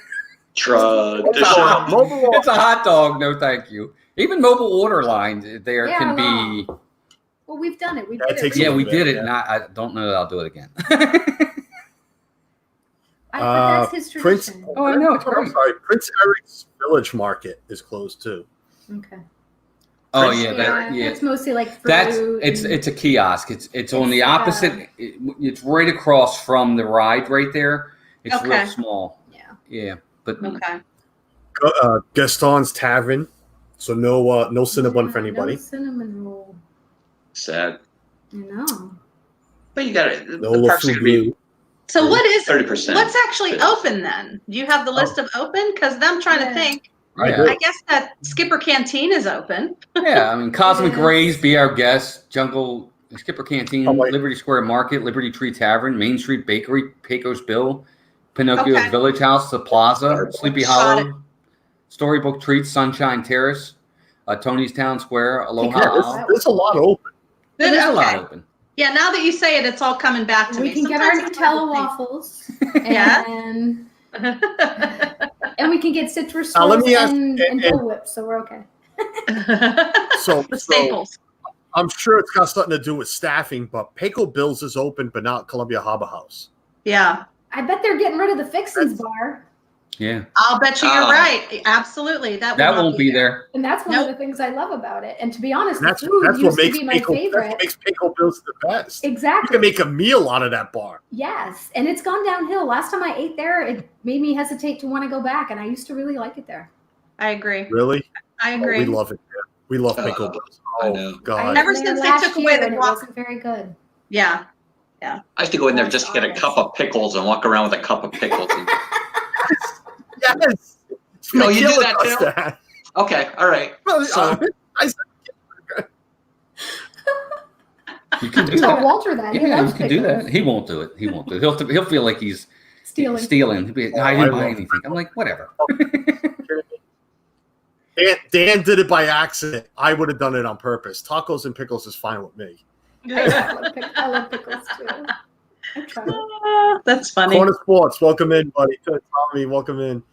It's a hot dog. No, thank you. Even mobile order lines there can be. Well, we've done it. We did it. And I don't know that I'll do it again. That's his tradition. I know. It's great. I'm sorry. Prince Eric's Village Market is closed too. Okay. Oh yeah, It's mostly like fruit. It's a kiosk. It's on the opposite. It's right across from the ride right there. It's real small. Yeah, but Gaston's Tavern. So no Cinnabon for anybody. No cinnamon roll. Sad. I know. But you got it. No the park's gonna be. So what is 30%? What's actually open then? Do you have the list of open? Because I'm trying to think. I guess that Skipper Canteen is open. Yeah, I mean, Cosmic Rays, Be Our Guest, Jungle, Skipper Canteen, Liberty Square Market, Liberty Tree Tavern, Main Street Bakery, Pecos Bill, Pinocchio's Village House, The Plaza, Sleepy Hollow, Storybook Treats, Sunshine Terrace, Tony's Town Square, Aloha. There's a lot open. There's a lot open. Yeah, now that you say it, it's all coming back to We me. can get our Nutella waffles. Yeah. And we can get citrus Let swirls me ask- and Dole Whip, so we're okay. So The staples. I'm sure it's got something to do with staffing, but Pickle Bill's is open, but not Columbia Harbor House. Yeah. I bet they're getting rid of the Fixins bar. Yeah. I'll bet you you're right. Absolutely. That won't be there. And that's one Nope. of the things I love about it. And to be honest, And that's the food what used to makes be my Pickle, that's favorite. what makes Pickle Bill's the best. You Exactly. can make a meal out of that bar. Yes. And it's gone downhill. Last time I ate there, it made me hesitate to want to go back. And I used to really like it there. I agree. Really? I Oh, agree. we love it there. We love Pickle Bill's. I Oh, know. God. Ever ate there since they last took away year the and it guac- wasn't very good. Yeah. I used to go in there just to get a cup of pickles and walk around with a cup of pickles. Yes. Oh, you do Michaela that does too? that. Okay, all right. Well, So- You can do Tell that. Walter that. He Yeah, loves you can do pickles. that. He won't do it. He won't do it. He'll feel like he's Stealing. He'll be, I I didn't buy love anything. I'm like, whatever. Dan did it by accident. I would have done it on purpose. Tacos and pickles is fine with me. I love pickles too. I try. That's funny. Corner Sports, welcome in, buddy. Tommy, welcome in.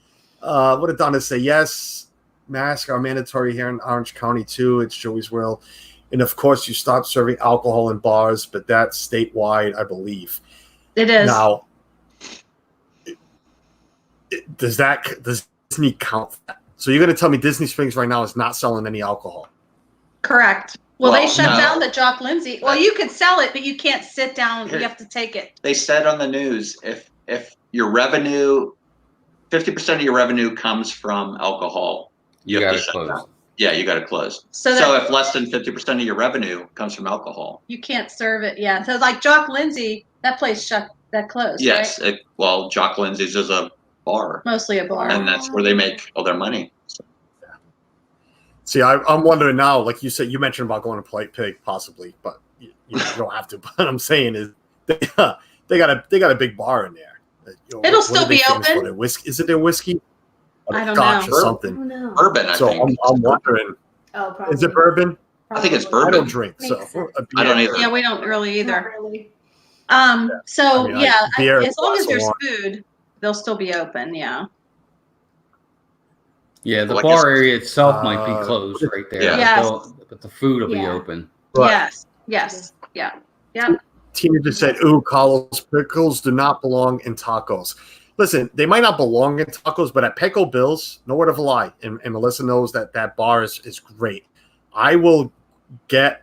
What did Donna say? Yes, masks are mandatory here in Orange County too. It's Joey's World. And of course, you stop serving alcohol in bars, but that's statewide, I believe. It is. Now, does Disney count that? So you're going to tell me Disney Springs right now is not selling any alcohol? Correct. Well, they Well, shut no. down the Jock Lindsay. Well, you could sell it, but you can't sit down. You have to take it. They said on the news, if your revenue, 50% of your revenue comes from alcohol, You have got to to shut close. down. Yeah, you got to close. So So that if less than 50% of your revenue comes from alcohol, you can't serve it. Yeah. So like Jock Lindsay, that place that closed. yes, Right? Jock Lindsay's is a bar, Mostly a bar. and that's where they make all their money. So, See, I'm wondering now, like you said, you mentioned about going to Polite Pig, possibly, but you don't have to. But I'm saying is they got a big bar in there. It'll what still are they be famous for? open. Their whiskey? Is it their whiskey? Or I don't scotch know. or I something. don't know. bourbon, I So think. I'm wondering, Oh, probably. is it bourbon? I think it's Probably. I bourbon. don't drink, so Makes sense. a I don't beer. either. Yeah, we don't really Not either. really. So I mean, yeah, beer, as long as glass there's of food, they'll still be open. Yeah. Yeah, the Like bar it's- area itself might be Uh, closed right there. Yeah. Yes. But the food will be Yeah. open. But Yes. Yes. Yeah. Yeah. Tina just said, "Ooh, Carlos, pickles do not belong in tacos." Listen, they might not belong in tacos, but at Pickle Bill's, no word of a lie, and Melissa knows that bar is great. I will get.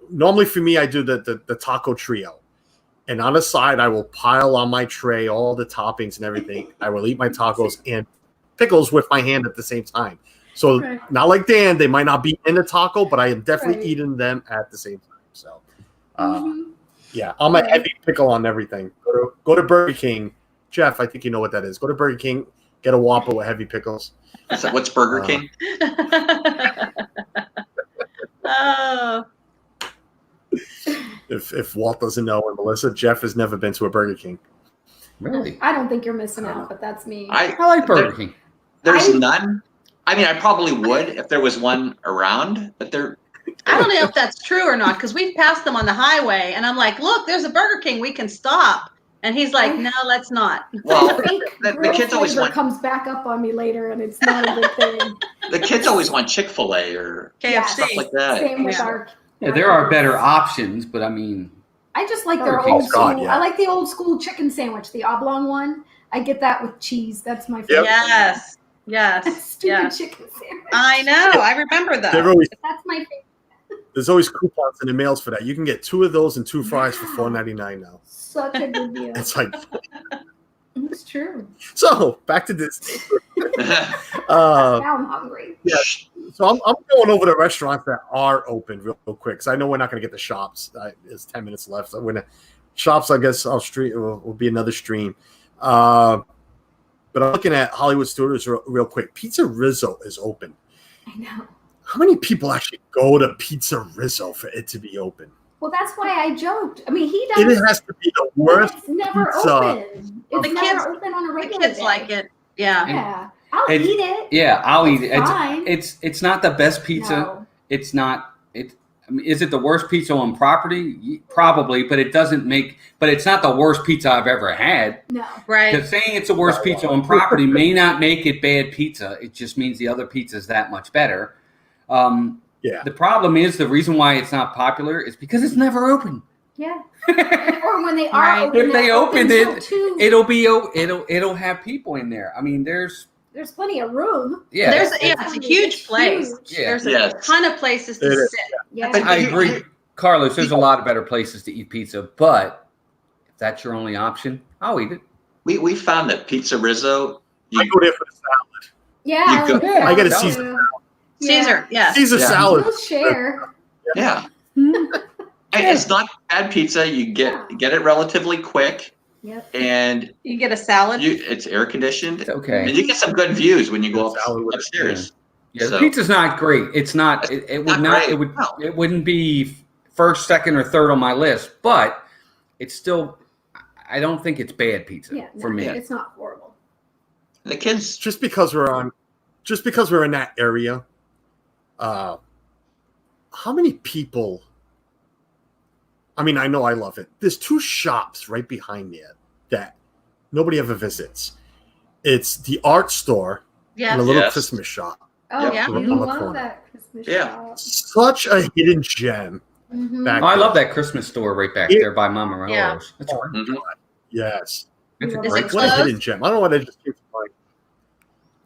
Normally for me, I do the taco trio, and on the side, I will pile on my tray all the toppings and everything. I will eat my tacos and pickles with my hand at the same time. So Right. not like Dan, they might not be in the taco, but I am definitely Right. eating them at the same time. So. Mhm. Yeah, I'm a Right. heavy pickle on everything. Go to Burger King. Jeff, I think you know what that is. Go to Burger King, get a Whopper with heavy pickles. What's Burger Uh, King? Oh. If Walt doesn't know, and Melissa, Jeff has never been to a Burger King. Really? I don't think you're missing out, but that's me. I like Burger King. There's I- none. I mean, I probably would if there was one around, but there. I don't know if that's true or not because we've passed them on the highway, and I'm like, "Look, there's a Burger King. We can stop." And he's like, "No, let's not." Well, I think the grill kids always flavor want comes back up on me later, and it's not a good thing. the kids always want Chick-fil-A or KFC. stuff like that. Same with Yeah. our. Yeah, there are better options, but I mean, I just like Burger their King's old school. God, yeah. I like the old school chicken sandwich, the oblong one. I get that with cheese. That's my favorite. Yes. Yes. Stupid Yeah. chicken sandwich. I know. I remember They're that. always, That's my favorite. there's always coupons in the mails for that. You can get 2 of those and 2 fries for $4.99 now. Such a good deal. It's like It's true. so. Back to Disney. Now I'm hungry. Yeah. So I'm going over the restaurants that are open real quick because I know we're not going to get the shops. There's 10 minutes left. So shops, I guess will be another stream. But I'm looking at Hollywood Studios real quick. Pizza Rizzo is open. I know. How many people actually go to Pizza Rizzo for it to be open? Well, that's why I joked. I mean, he does. It has to be the but worst. It's never pizza. open. It's The never kids- open on a The regular kids day. like it. Yeah. Yeah, I'll And- eat it. yeah, I'll eat it. It's fine. It's not the best pizza. No. It's not. I mean, is it the worst pizza on property? Probably, but it doesn't make. But it's not the worst pizza I've ever had. No. Right. Because saying it's the worst pizza on property may not make it bad pizza. It just means the other pizza is that much better. Yeah. The problem is the reason why it's not popular is because it's never open. Yeah. Or when they are Right. open, If they they're open opened till it, 2. it'll have people in there. I mean, there's Plenty of room. It's a huge place. Yeah. There's a Yes. ton of places to It is. sit. Yeah. But I agree, Carlos. There's a lot of better places to eat pizza, but if that's your only option, I'll eat it. We found that pizza Rizzo. I go there for the salad. Yeah. You go- like I get a that Caesar. too. Caesar, yes. Caesar Yeah. salad. We'll share. Yeah. It's not bad pizza. You get it relatively quick, Yep. and You get a salad. it's air conditioned, It's okay. and you get some good views when you go Salad with upstairs. Yeah, the So- pizza's not great. It's not. It would not not. great. It would. No. It wouldn't be first, second, or third on my list. But it's still. I don't think it's bad pizza Yeah. for no, me. It's not horrible. The kids, Just because we're in that area, how many people? I mean, I know I love it. There's 2 shops right behind there that nobody ever visits. It's the art store Yes. and a little Yes. Christmas shop. Oh, Yeah. you On the love corner. that Christmas Yeah. shop. Such a hidden gem. Mhm. Back Oh, I there. love that Christmas store right back there by Mama Rolo's. Yeah. That's right. Mhm. Yes. It's a Is great it What a closed? hidden gem. I don't know what I just came to mind.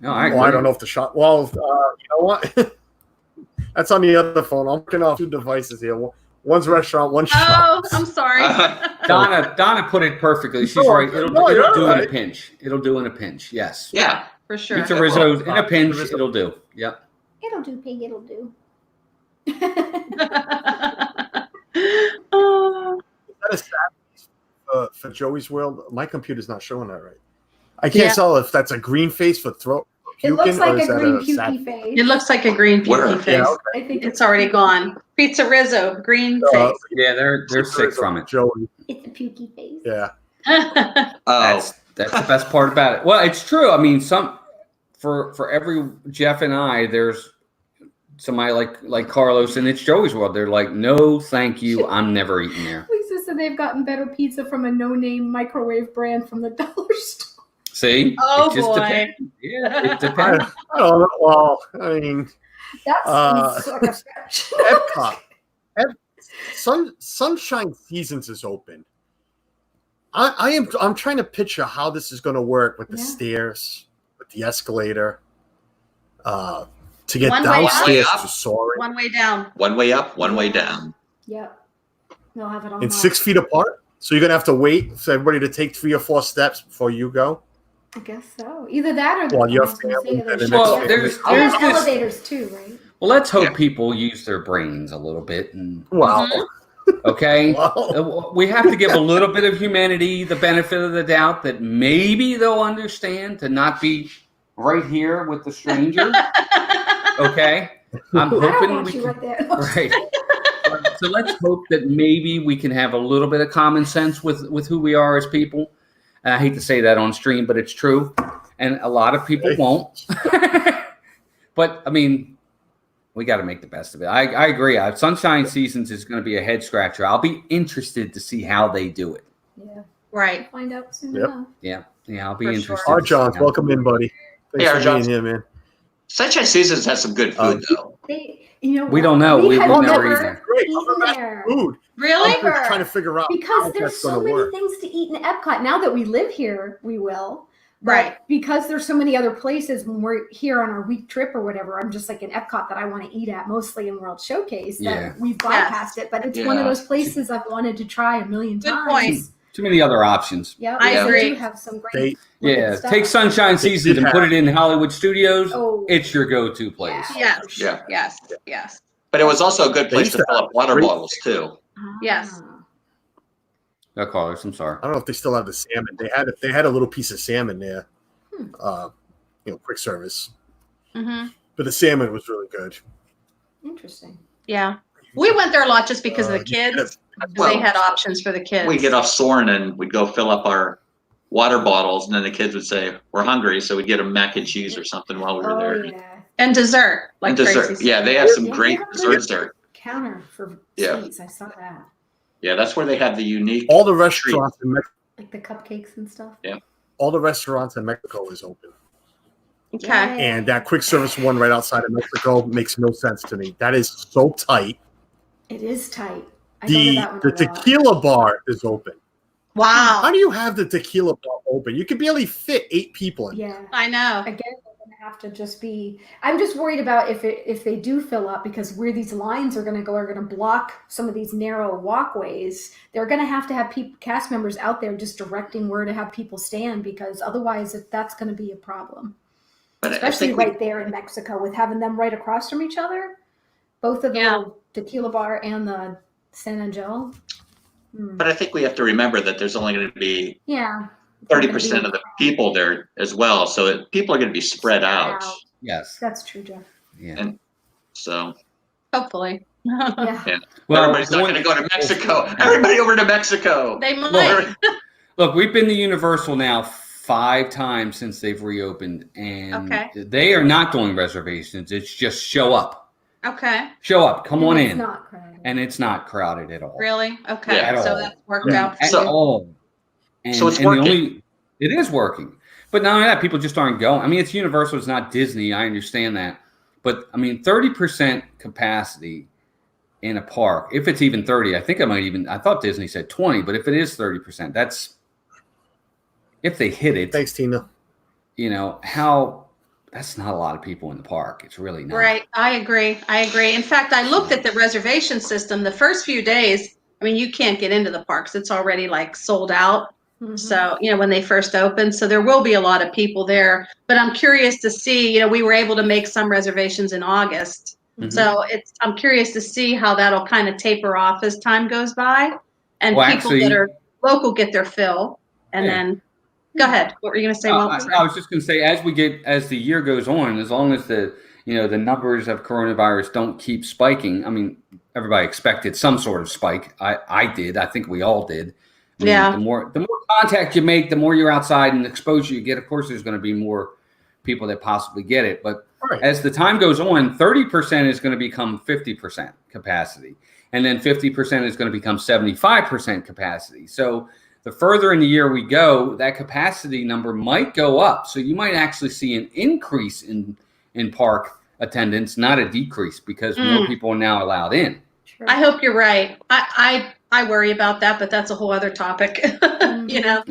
No, I Well, I agree. don't know if the shop. Well, you know what? That's on the other phone. I'm looking off 2 devices here. One's restaurant, one shop. Oh, I'm sorry. Donna put it perfectly. She's No, right. It'll no, you're do in a right. pinch. It'll do in a pinch. Yes. yeah. For sure. Pizza Rizzo in a pinch. It'll do. Yep. It'll do, pig. It'll do. Oh, Is that a sad for Joey's World? My computer's not showing that right. I can't tell if that's a green face for throat. It looks puking, or like is a that green sad- pukey face. it looks like a green Where? pukey face. Yeah, okay. I think It's already gone. Pizza Rizzo, green face. Yeah, they're sick from it. Joey. It's a pukey face. Yeah. Oh, That's the best part about it. Well, it's true. I mean, for every Jeff and I, there's somebody like Carlos, and it's Joey's World. They're like, no, thank you. I'm never eating there. Lisa said they've gotten better pizza from a no-name microwave brand from the dollar store. See? Oh, It just boy. depends. Yeah, it depends. I don't know. Well, I mean, That's like a stretch. Epcot. Sunshine Seasons is open. I'm trying to picture how this is going to work with the stairs, with the escalator, to get One way up. downstairs Way up. to Soaring. One way down. one way up, one way down. Yep. They'll have it on. And 6 feet apart. So you're going to have to wait for everybody to take 3 or 4 steps before you go. I guess so. Either that or Well, you I have was gonna say family and there's the next Well, day. there's They have this. elevators too, right? Well, let's hope Yeah. people use their brains a little bit. And Wow. okay, Wow. we have to give a little bit of humanity the benefit of the doubt that maybe they'll understand to not be right here with the stranger. Okay, I'm I don't hoping want we you can. right there. Right. So let's hope that maybe we can have a little bit of common sense with who we are as people. And I hate to say that on stream, but it's true. And a lot of people won't. But I mean, we got to make the best of it. I agree. Sunshine Seasons is going to be a head scratcher. I'll be interested to see how they do it. Yeah. Right. Find out soon Yep. enough. Yeah, I'll be For interested. sure. Our to see Johns, how- welcome in, buddy. Thanks Hey, for our Johns. being here, man. Sunshine Seasons has some good food though. You know We what? don't know. We've have never never eaten. Great. eaten I'm back there. food. Really? I'm just trying to figure out Because how there's that's so going to many work. things to eat in Epcot. Now that we live here, we will. But Right. because there's so many other places when we're here on our week trip or whatever, I'm just like in Epcot that I want to eat at, mostly in World Showcase. That Yeah. we've bypassed it, but it's one of Yeah. those places I've wanted to try a million Good times. point. Too many other options. Yeah, I they agree. do have some great. They- Yeah, stuff. take Sunshine Seasons and put it in Hollywood Studios. Oh, It's your go-to place. Yes. Yeah. Yes. Yes. But it was also a good place used to to fill up water great- bottles too. Yes. No callers. I'm sorry. I don't know if they still have the salmon. They had a little piece of salmon there. Hmm. Quick service. Mm-hmm. But the salmon was really good. Interesting. Yeah. We went there a lot just because of the kids. Well, They had options for the kids. we get off Soarin' and we'd go fill up our water bottles, and then the kids would say, "We're hungry," so we'd get them mac and cheese or something while we were Oh there. yeah. And dessert, like And dessert. Tracy said. Yeah, they have some Yeah, great they have desserts there. counter for Yeah. sweets. I saw that. Yeah, that's where they have the unique. All the restaurants in Mexico. Like the cupcakes and stuff. Yeah. All the restaurants in Mexico is open. Okay. Yay. And that quick service one right outside of Mexico makes no sense to me. That is so tight. It is tight. I go to The that one the a lot. tequila bar is open. How Wow. do you have the tequila bar open? You could barely fit 8 people in. Yeah. I know. Again, they're gonna have to just be. I'm just worried about if they do fill up, because where these lines are gonna go are gonna block some of these narrow walkways. They're gonna have cast members out there just directing where to have people stand, because otherwise that's gonna be a problem. But I Especially think we- right there in Mexico with having them right across from each other. Both of the Yeah. little tequila bar and the San Angel. But I think we have to remember that there's only going to be Yeah. 30% of the people there as well. So people are going to be spread out. Yes. That's true, Jeff. Yeah. And so Hopefully. Yeah. Well, everybody's not going to go to Mexico. Everybody over to Mexico. They might. Look, we've been to Universal now 5 times since they've reopened, and Okay. they are not doing reservations. It's just show up. Okay. Show up. Come on It's in. not crowded. And it's not crowded at all. Really? Okay. Yeah. At So all. that's worked Yeah. out for At So- you. all. And, So it's and working. It is working. But not only that, people just aren't going. I mean, it's Universal. It's not Disney. I understand that. But, I mean, 30% capacity in a park, if it's even 30, I thought Disney said 20, but if it is 30%, that's, if they hit it, Thanks, Tina. that's not a lot of people in the park. It's really not. Right. I agree. In fact, I looked at the reservation system the first few days. I mean, you can't get into the parks. It's already like sold out. Mhm. So, when they first opened, so there will be a lot of people there, but I'm curious to see, we were able to make some reservations in August. Mhm. So I'm curious to see how that'll kind of taper off as time goes by, and Well, people actually- that are local get their fill. And Yeah. then, go ahead. What were you going to say? I Walt? was just going to say, as the year goes on, as long as the numbers of coronavirus don't keep spiking. I mean, everybody expected some sort of spike. I did. I think we all did. I mean, Yeah. The more contact you make, the more you're outside and exposure you get. Of course, there's going to be more people that possibly get it. But Right. as the time goes on, 30% is going to become 50% capacity, and then 50% is going to become 75% capacity. So the further in the year we go, that capacity number might go up. So you might actually see an increase in park attendance, not a decrease, because more people are now allowed in. Sure. I hope you're right. I worry about that, but that's a whole other topic. Yeah,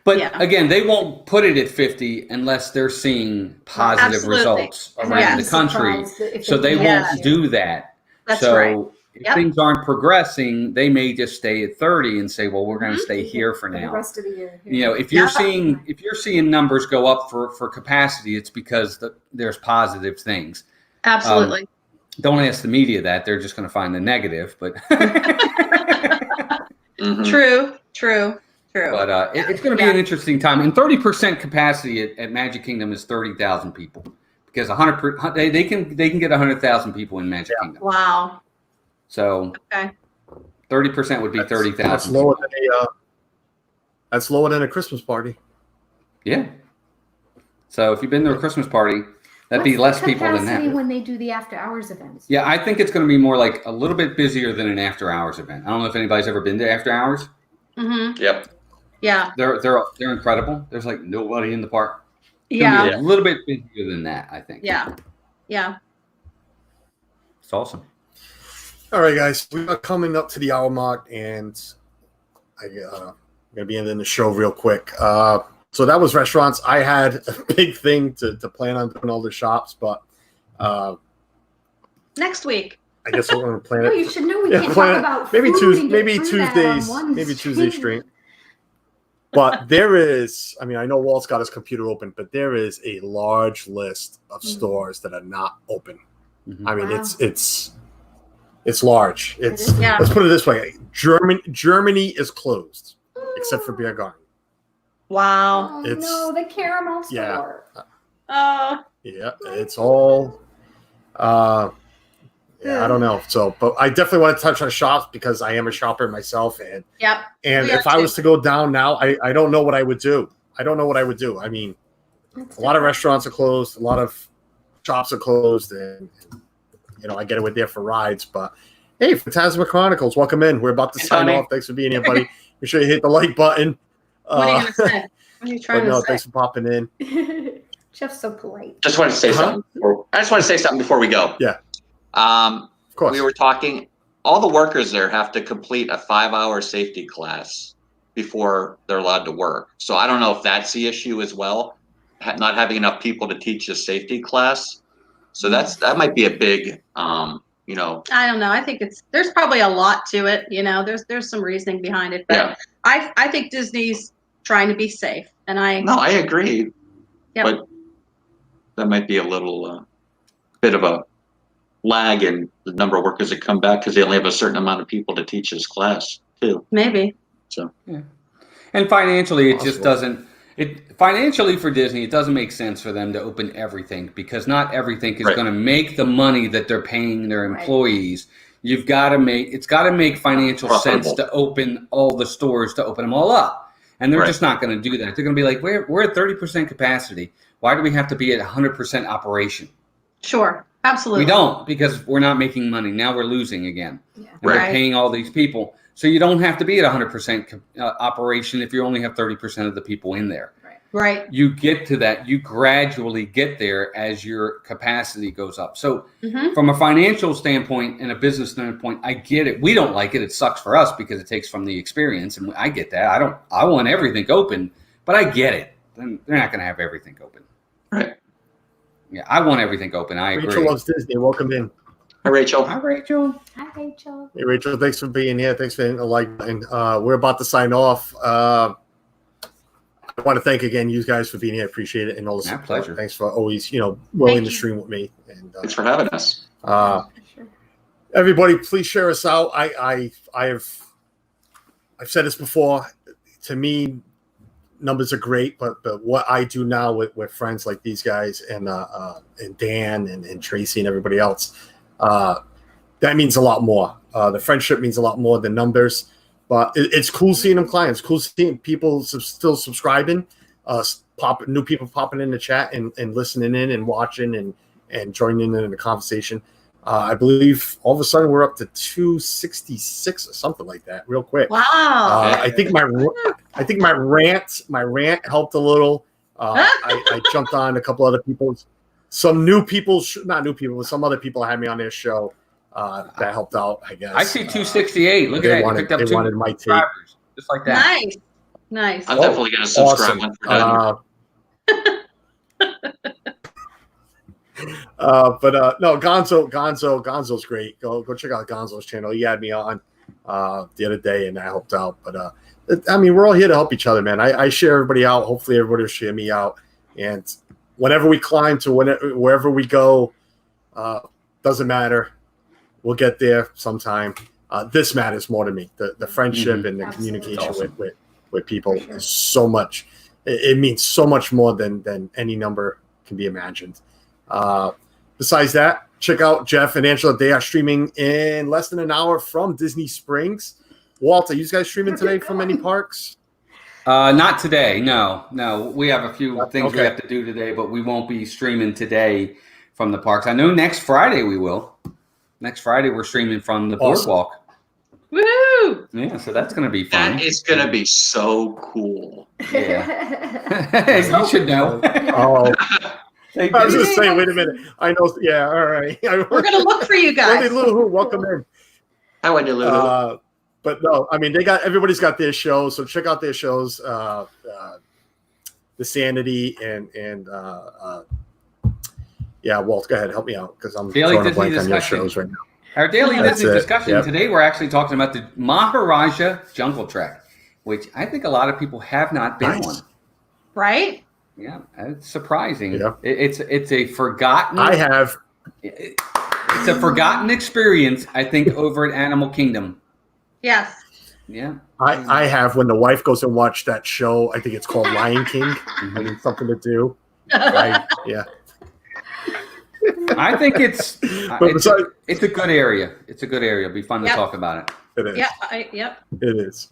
but Yeah. again, they won't put it at 50 unless they're seeing positive Absolutely. results And around I'd be the country. surprised if So they Yeah. won't do that. That's so right. if Yep. things aren't progressing, they may just stay at 30 and say, well, we're going to Mhm. stay here for for the now. rest of the year. If you're Yeah. seeing numbers go up for capacity, it's because there's positive things. Absolutely. Don't ask the media that; they're just going to find the negative. But Mhm. True. but it's going to be an interesting time. And 30% capacity at Magic Kingdom is 30,000 people, because 100 they can get 100,000 people in Magic Kingdom. Wow. So Okay. 30% would be 30,000. That's lower than that's lower than a Christmas party. Yeah. So if you've been to a Christmas party, that'd be less people than that. When they do the after hours events. Yeah, I think it's going to be more like a little bit busier than an after hours event. I don't know if anybody's ever been to after hours. Mm-hmm. Yep. Yeah. They're incredible. There's like nobody in the park. It's Yeah. gonna be a little bit busier than that, I think. Yeah. Yeah. It's awesome. All right, guys, we are coming up to the hour mark, and I'm going to be ending the show real quick. So that was restaurants. I had a big thing to plan on doing all the shops, but Next week. I guess we're going to plan No, it. you should know we Yeah, can't plan talk it. about Maybe food Tuesday, and get maybe through that on Tuesdays, one maybe Tuesday stream. But there is, I mean, I know Walt's got his computer open, but there is a large list of stores that are not open. Mhm. I mean, Wow. it's large. It's Yeah. Let's put it this way: Germany is closed, except for Beer Garden. Wow. Oh It's- no, the caramel yeah. store. Oh. Yeah, it's all. Yeah, I don't know. So, but I definitely want to touch on shops because I am a shopper myself, and Yep. We if are I too. was to go down now, I don't know what I would do. I don't know what I would do. I mean, That's a lot of different. restaurants are closed, a lot of shops are closed, and I get it with there for rides. But hey, Phantasma Chronicles, welcome in. We're about to sign Tony. off. Thanks for being here, buddy. Make sure you hit the like button. What are you going to say? What are you trying to say? Thanks for popping in. Jeff's so polite. Just wanted to say something. I just want to say something before we go. Yeah. Of course. We were talking. All the workers there have to complete a 5-hour safety class before they're allowed to work. So I don't know if that's the issue as well, not having enough people to teach a safety class. So that might be a big, I don't know. I think there's probably a lot to it. There's some reasoning behind it, but Yeah. I think Disney's trying to be safe, and No, I agree. Yep. But that might be a little bit of a lag in the number of workers that come back because they only have a certain amount of people to teach this class too. maybe. So And financially, it just doesn't. Financially for Disney, it doesn't make sense for them to open everything because not everything is Right. going to make the money that they're paying their employees. It's got to make financial Profitable. sense to open all the stores, to open them all up. And they're Right. just not going to do that. They're going to be like, we're at 30% capacity. Why do we have to be at 100% operation? Sure. Absolutely. We don't, because we're not making money. Now we're losing again. Yeah. And we're Right. paying all these people. So you don't have to be at 100% operation if you only have 30% of the people in there. Right. You get to that. You gradually get there as your capacity goes up. So Mm-hmm. from a financial standpoint and a business standpoint, I get it. We don't like it. It sucks for us because it takes from the experience. And I get that. I want everything open, but I get it. They're not going to have everything open. right. Yeah, I want everything open. I agree. Rachel loves Disney. Welcome in. Hi, Rachel. Hi, Rachel. Hi, Rachel. Hey, Rachel, thanks for being here. Thanks for hitting the like button. We're about to sign off. I want to thank again you guys for being here. I appreciate it. And all the My support. pleasure. Thanks for always, willing Thank to you. stream with me. And Thanks for having us. Sure. everybody, please share us out. I've said this before. To me, numbers are great, but what I do now with friends like these guys and Dan and Tracy and everybody else, that means a lot more. The friendship means a lot more than numbers. But it's cool seeing them clients. Cool seeing people still subscribing. New people popping in the chat and listening in and watching and joining in the conversation. I believe all of a sudden we're up to 266 or something like that, real quick. Wow. I think my rant helped a little. I jumped on a couple other people's, some new people, not new people, but some other people had me on their show. That helped out, I guess. I see 268. Look at They that. You wanted, picked up they two wanted my take. subscribers, just like that. Nice. I'm definitely going to subscribe Awesome. once we're done. No, Gonzo's great. Go check out Gonzo's channel. He had me on the other day, and I helped out. But I mean, we're all here to help each other, man. I share everybody out. Hopefully, everybody will share me out. And whenever we climb to wherever we go, doesn't matter. We'll get there sometime. This matters more to me. The friendship and the Absolutely. communication with people is so much. It means so much more than any number can be imagined. Besides that, check out Jeff and Angela. They are streaming in less than an hour from Disney Springs. Walt, are you guys streaming today from any parks? Not today. No. We have a few things we Okay. have to do today, but we won't be streaming today from the parks. I know next Friday we will. Next Friday we're streaming from the Awesome. boardwalk. Woo! Yeah, so that's going to be fun. That is going to be so cool. Yeah. You should know. Oh, They I was did. just saying, wait a minute. I know. Yeah, all right. We're gonna look for you guys. Wendy Lou, welcome in. Hi, Wendy Lulu. But no, I mean, everybody's got their shows, so check out their shows. The Sanity and yeah, Walt, go ahead, help me out because I'm Daily drawing a Disney blank on your Discussion. shows right now. Our daily That's Disney it. discussion Yep. today, we're actually talking about the Maharaja Jungle Trek, which I think a lot of people have not been Nice. on. Right? Yeah, it's surprising. Yeah. It's a forgotten. I have. It's a forgotten experience, I think, over at Animal Kingdom. Yes. Yeah. I have when the wife goes and watch that show. I think it's called Lion King. I need something to do. Yeah. I think it's But besides, it's a good area. It's a good area. It'll be fun to Yep. talk about it. it is. Yep. It is.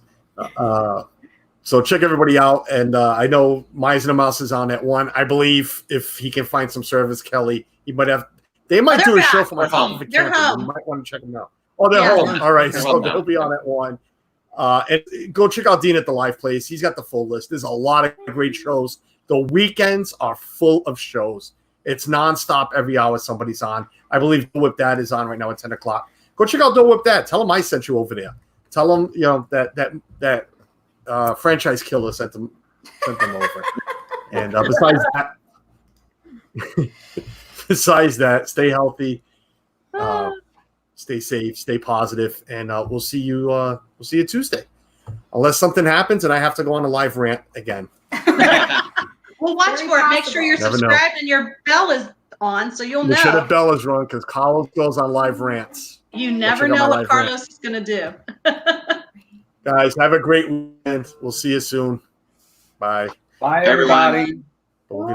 So check everybody out. And I know Mice and the Mouse is on at 1. I believe if he can find some service, Kelly, he might have. They might they're do a back. show from my They're top home. of a They're camper. home. You might want to check them out. Oh, they're Yeah. home. All right, They're so home now. they'll be on at 1. And go check out Dean at the Live Place. He's got the full list. There's a lot of great shows. The weekends are full of shows. It's nonstop. Every hour somebody's on. I believe Whip Dad is on right now at 10 o'clock. Go check out Whip Dad. Tell him I sent you over there. Tell him that franchise killer sent them over. And besides that, stay healthy, stay safe, stay positive, and we'll see you Tuesday, unless something happens and I have to go on a live rant again. Well, watch Very for it. Make possible. sure you're Never know. subscribed and your bell is on, so you'll Make sure the know. bell is rung because Carlos goes on live rants. You never check out know my what live Carlos is going to do. Guys, have a great weekend. We'll see you soon. Bye. Bye, Everyone. everybody. We're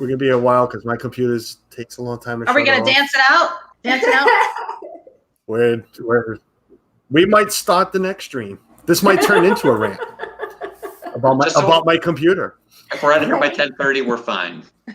gonna be a while because my computer takes a long time to. Are we shut going to off. dance it out? Dance it out? We might start the next stream. This might turn into a rant about my computer. If we're out of here by 10:30, we're fine.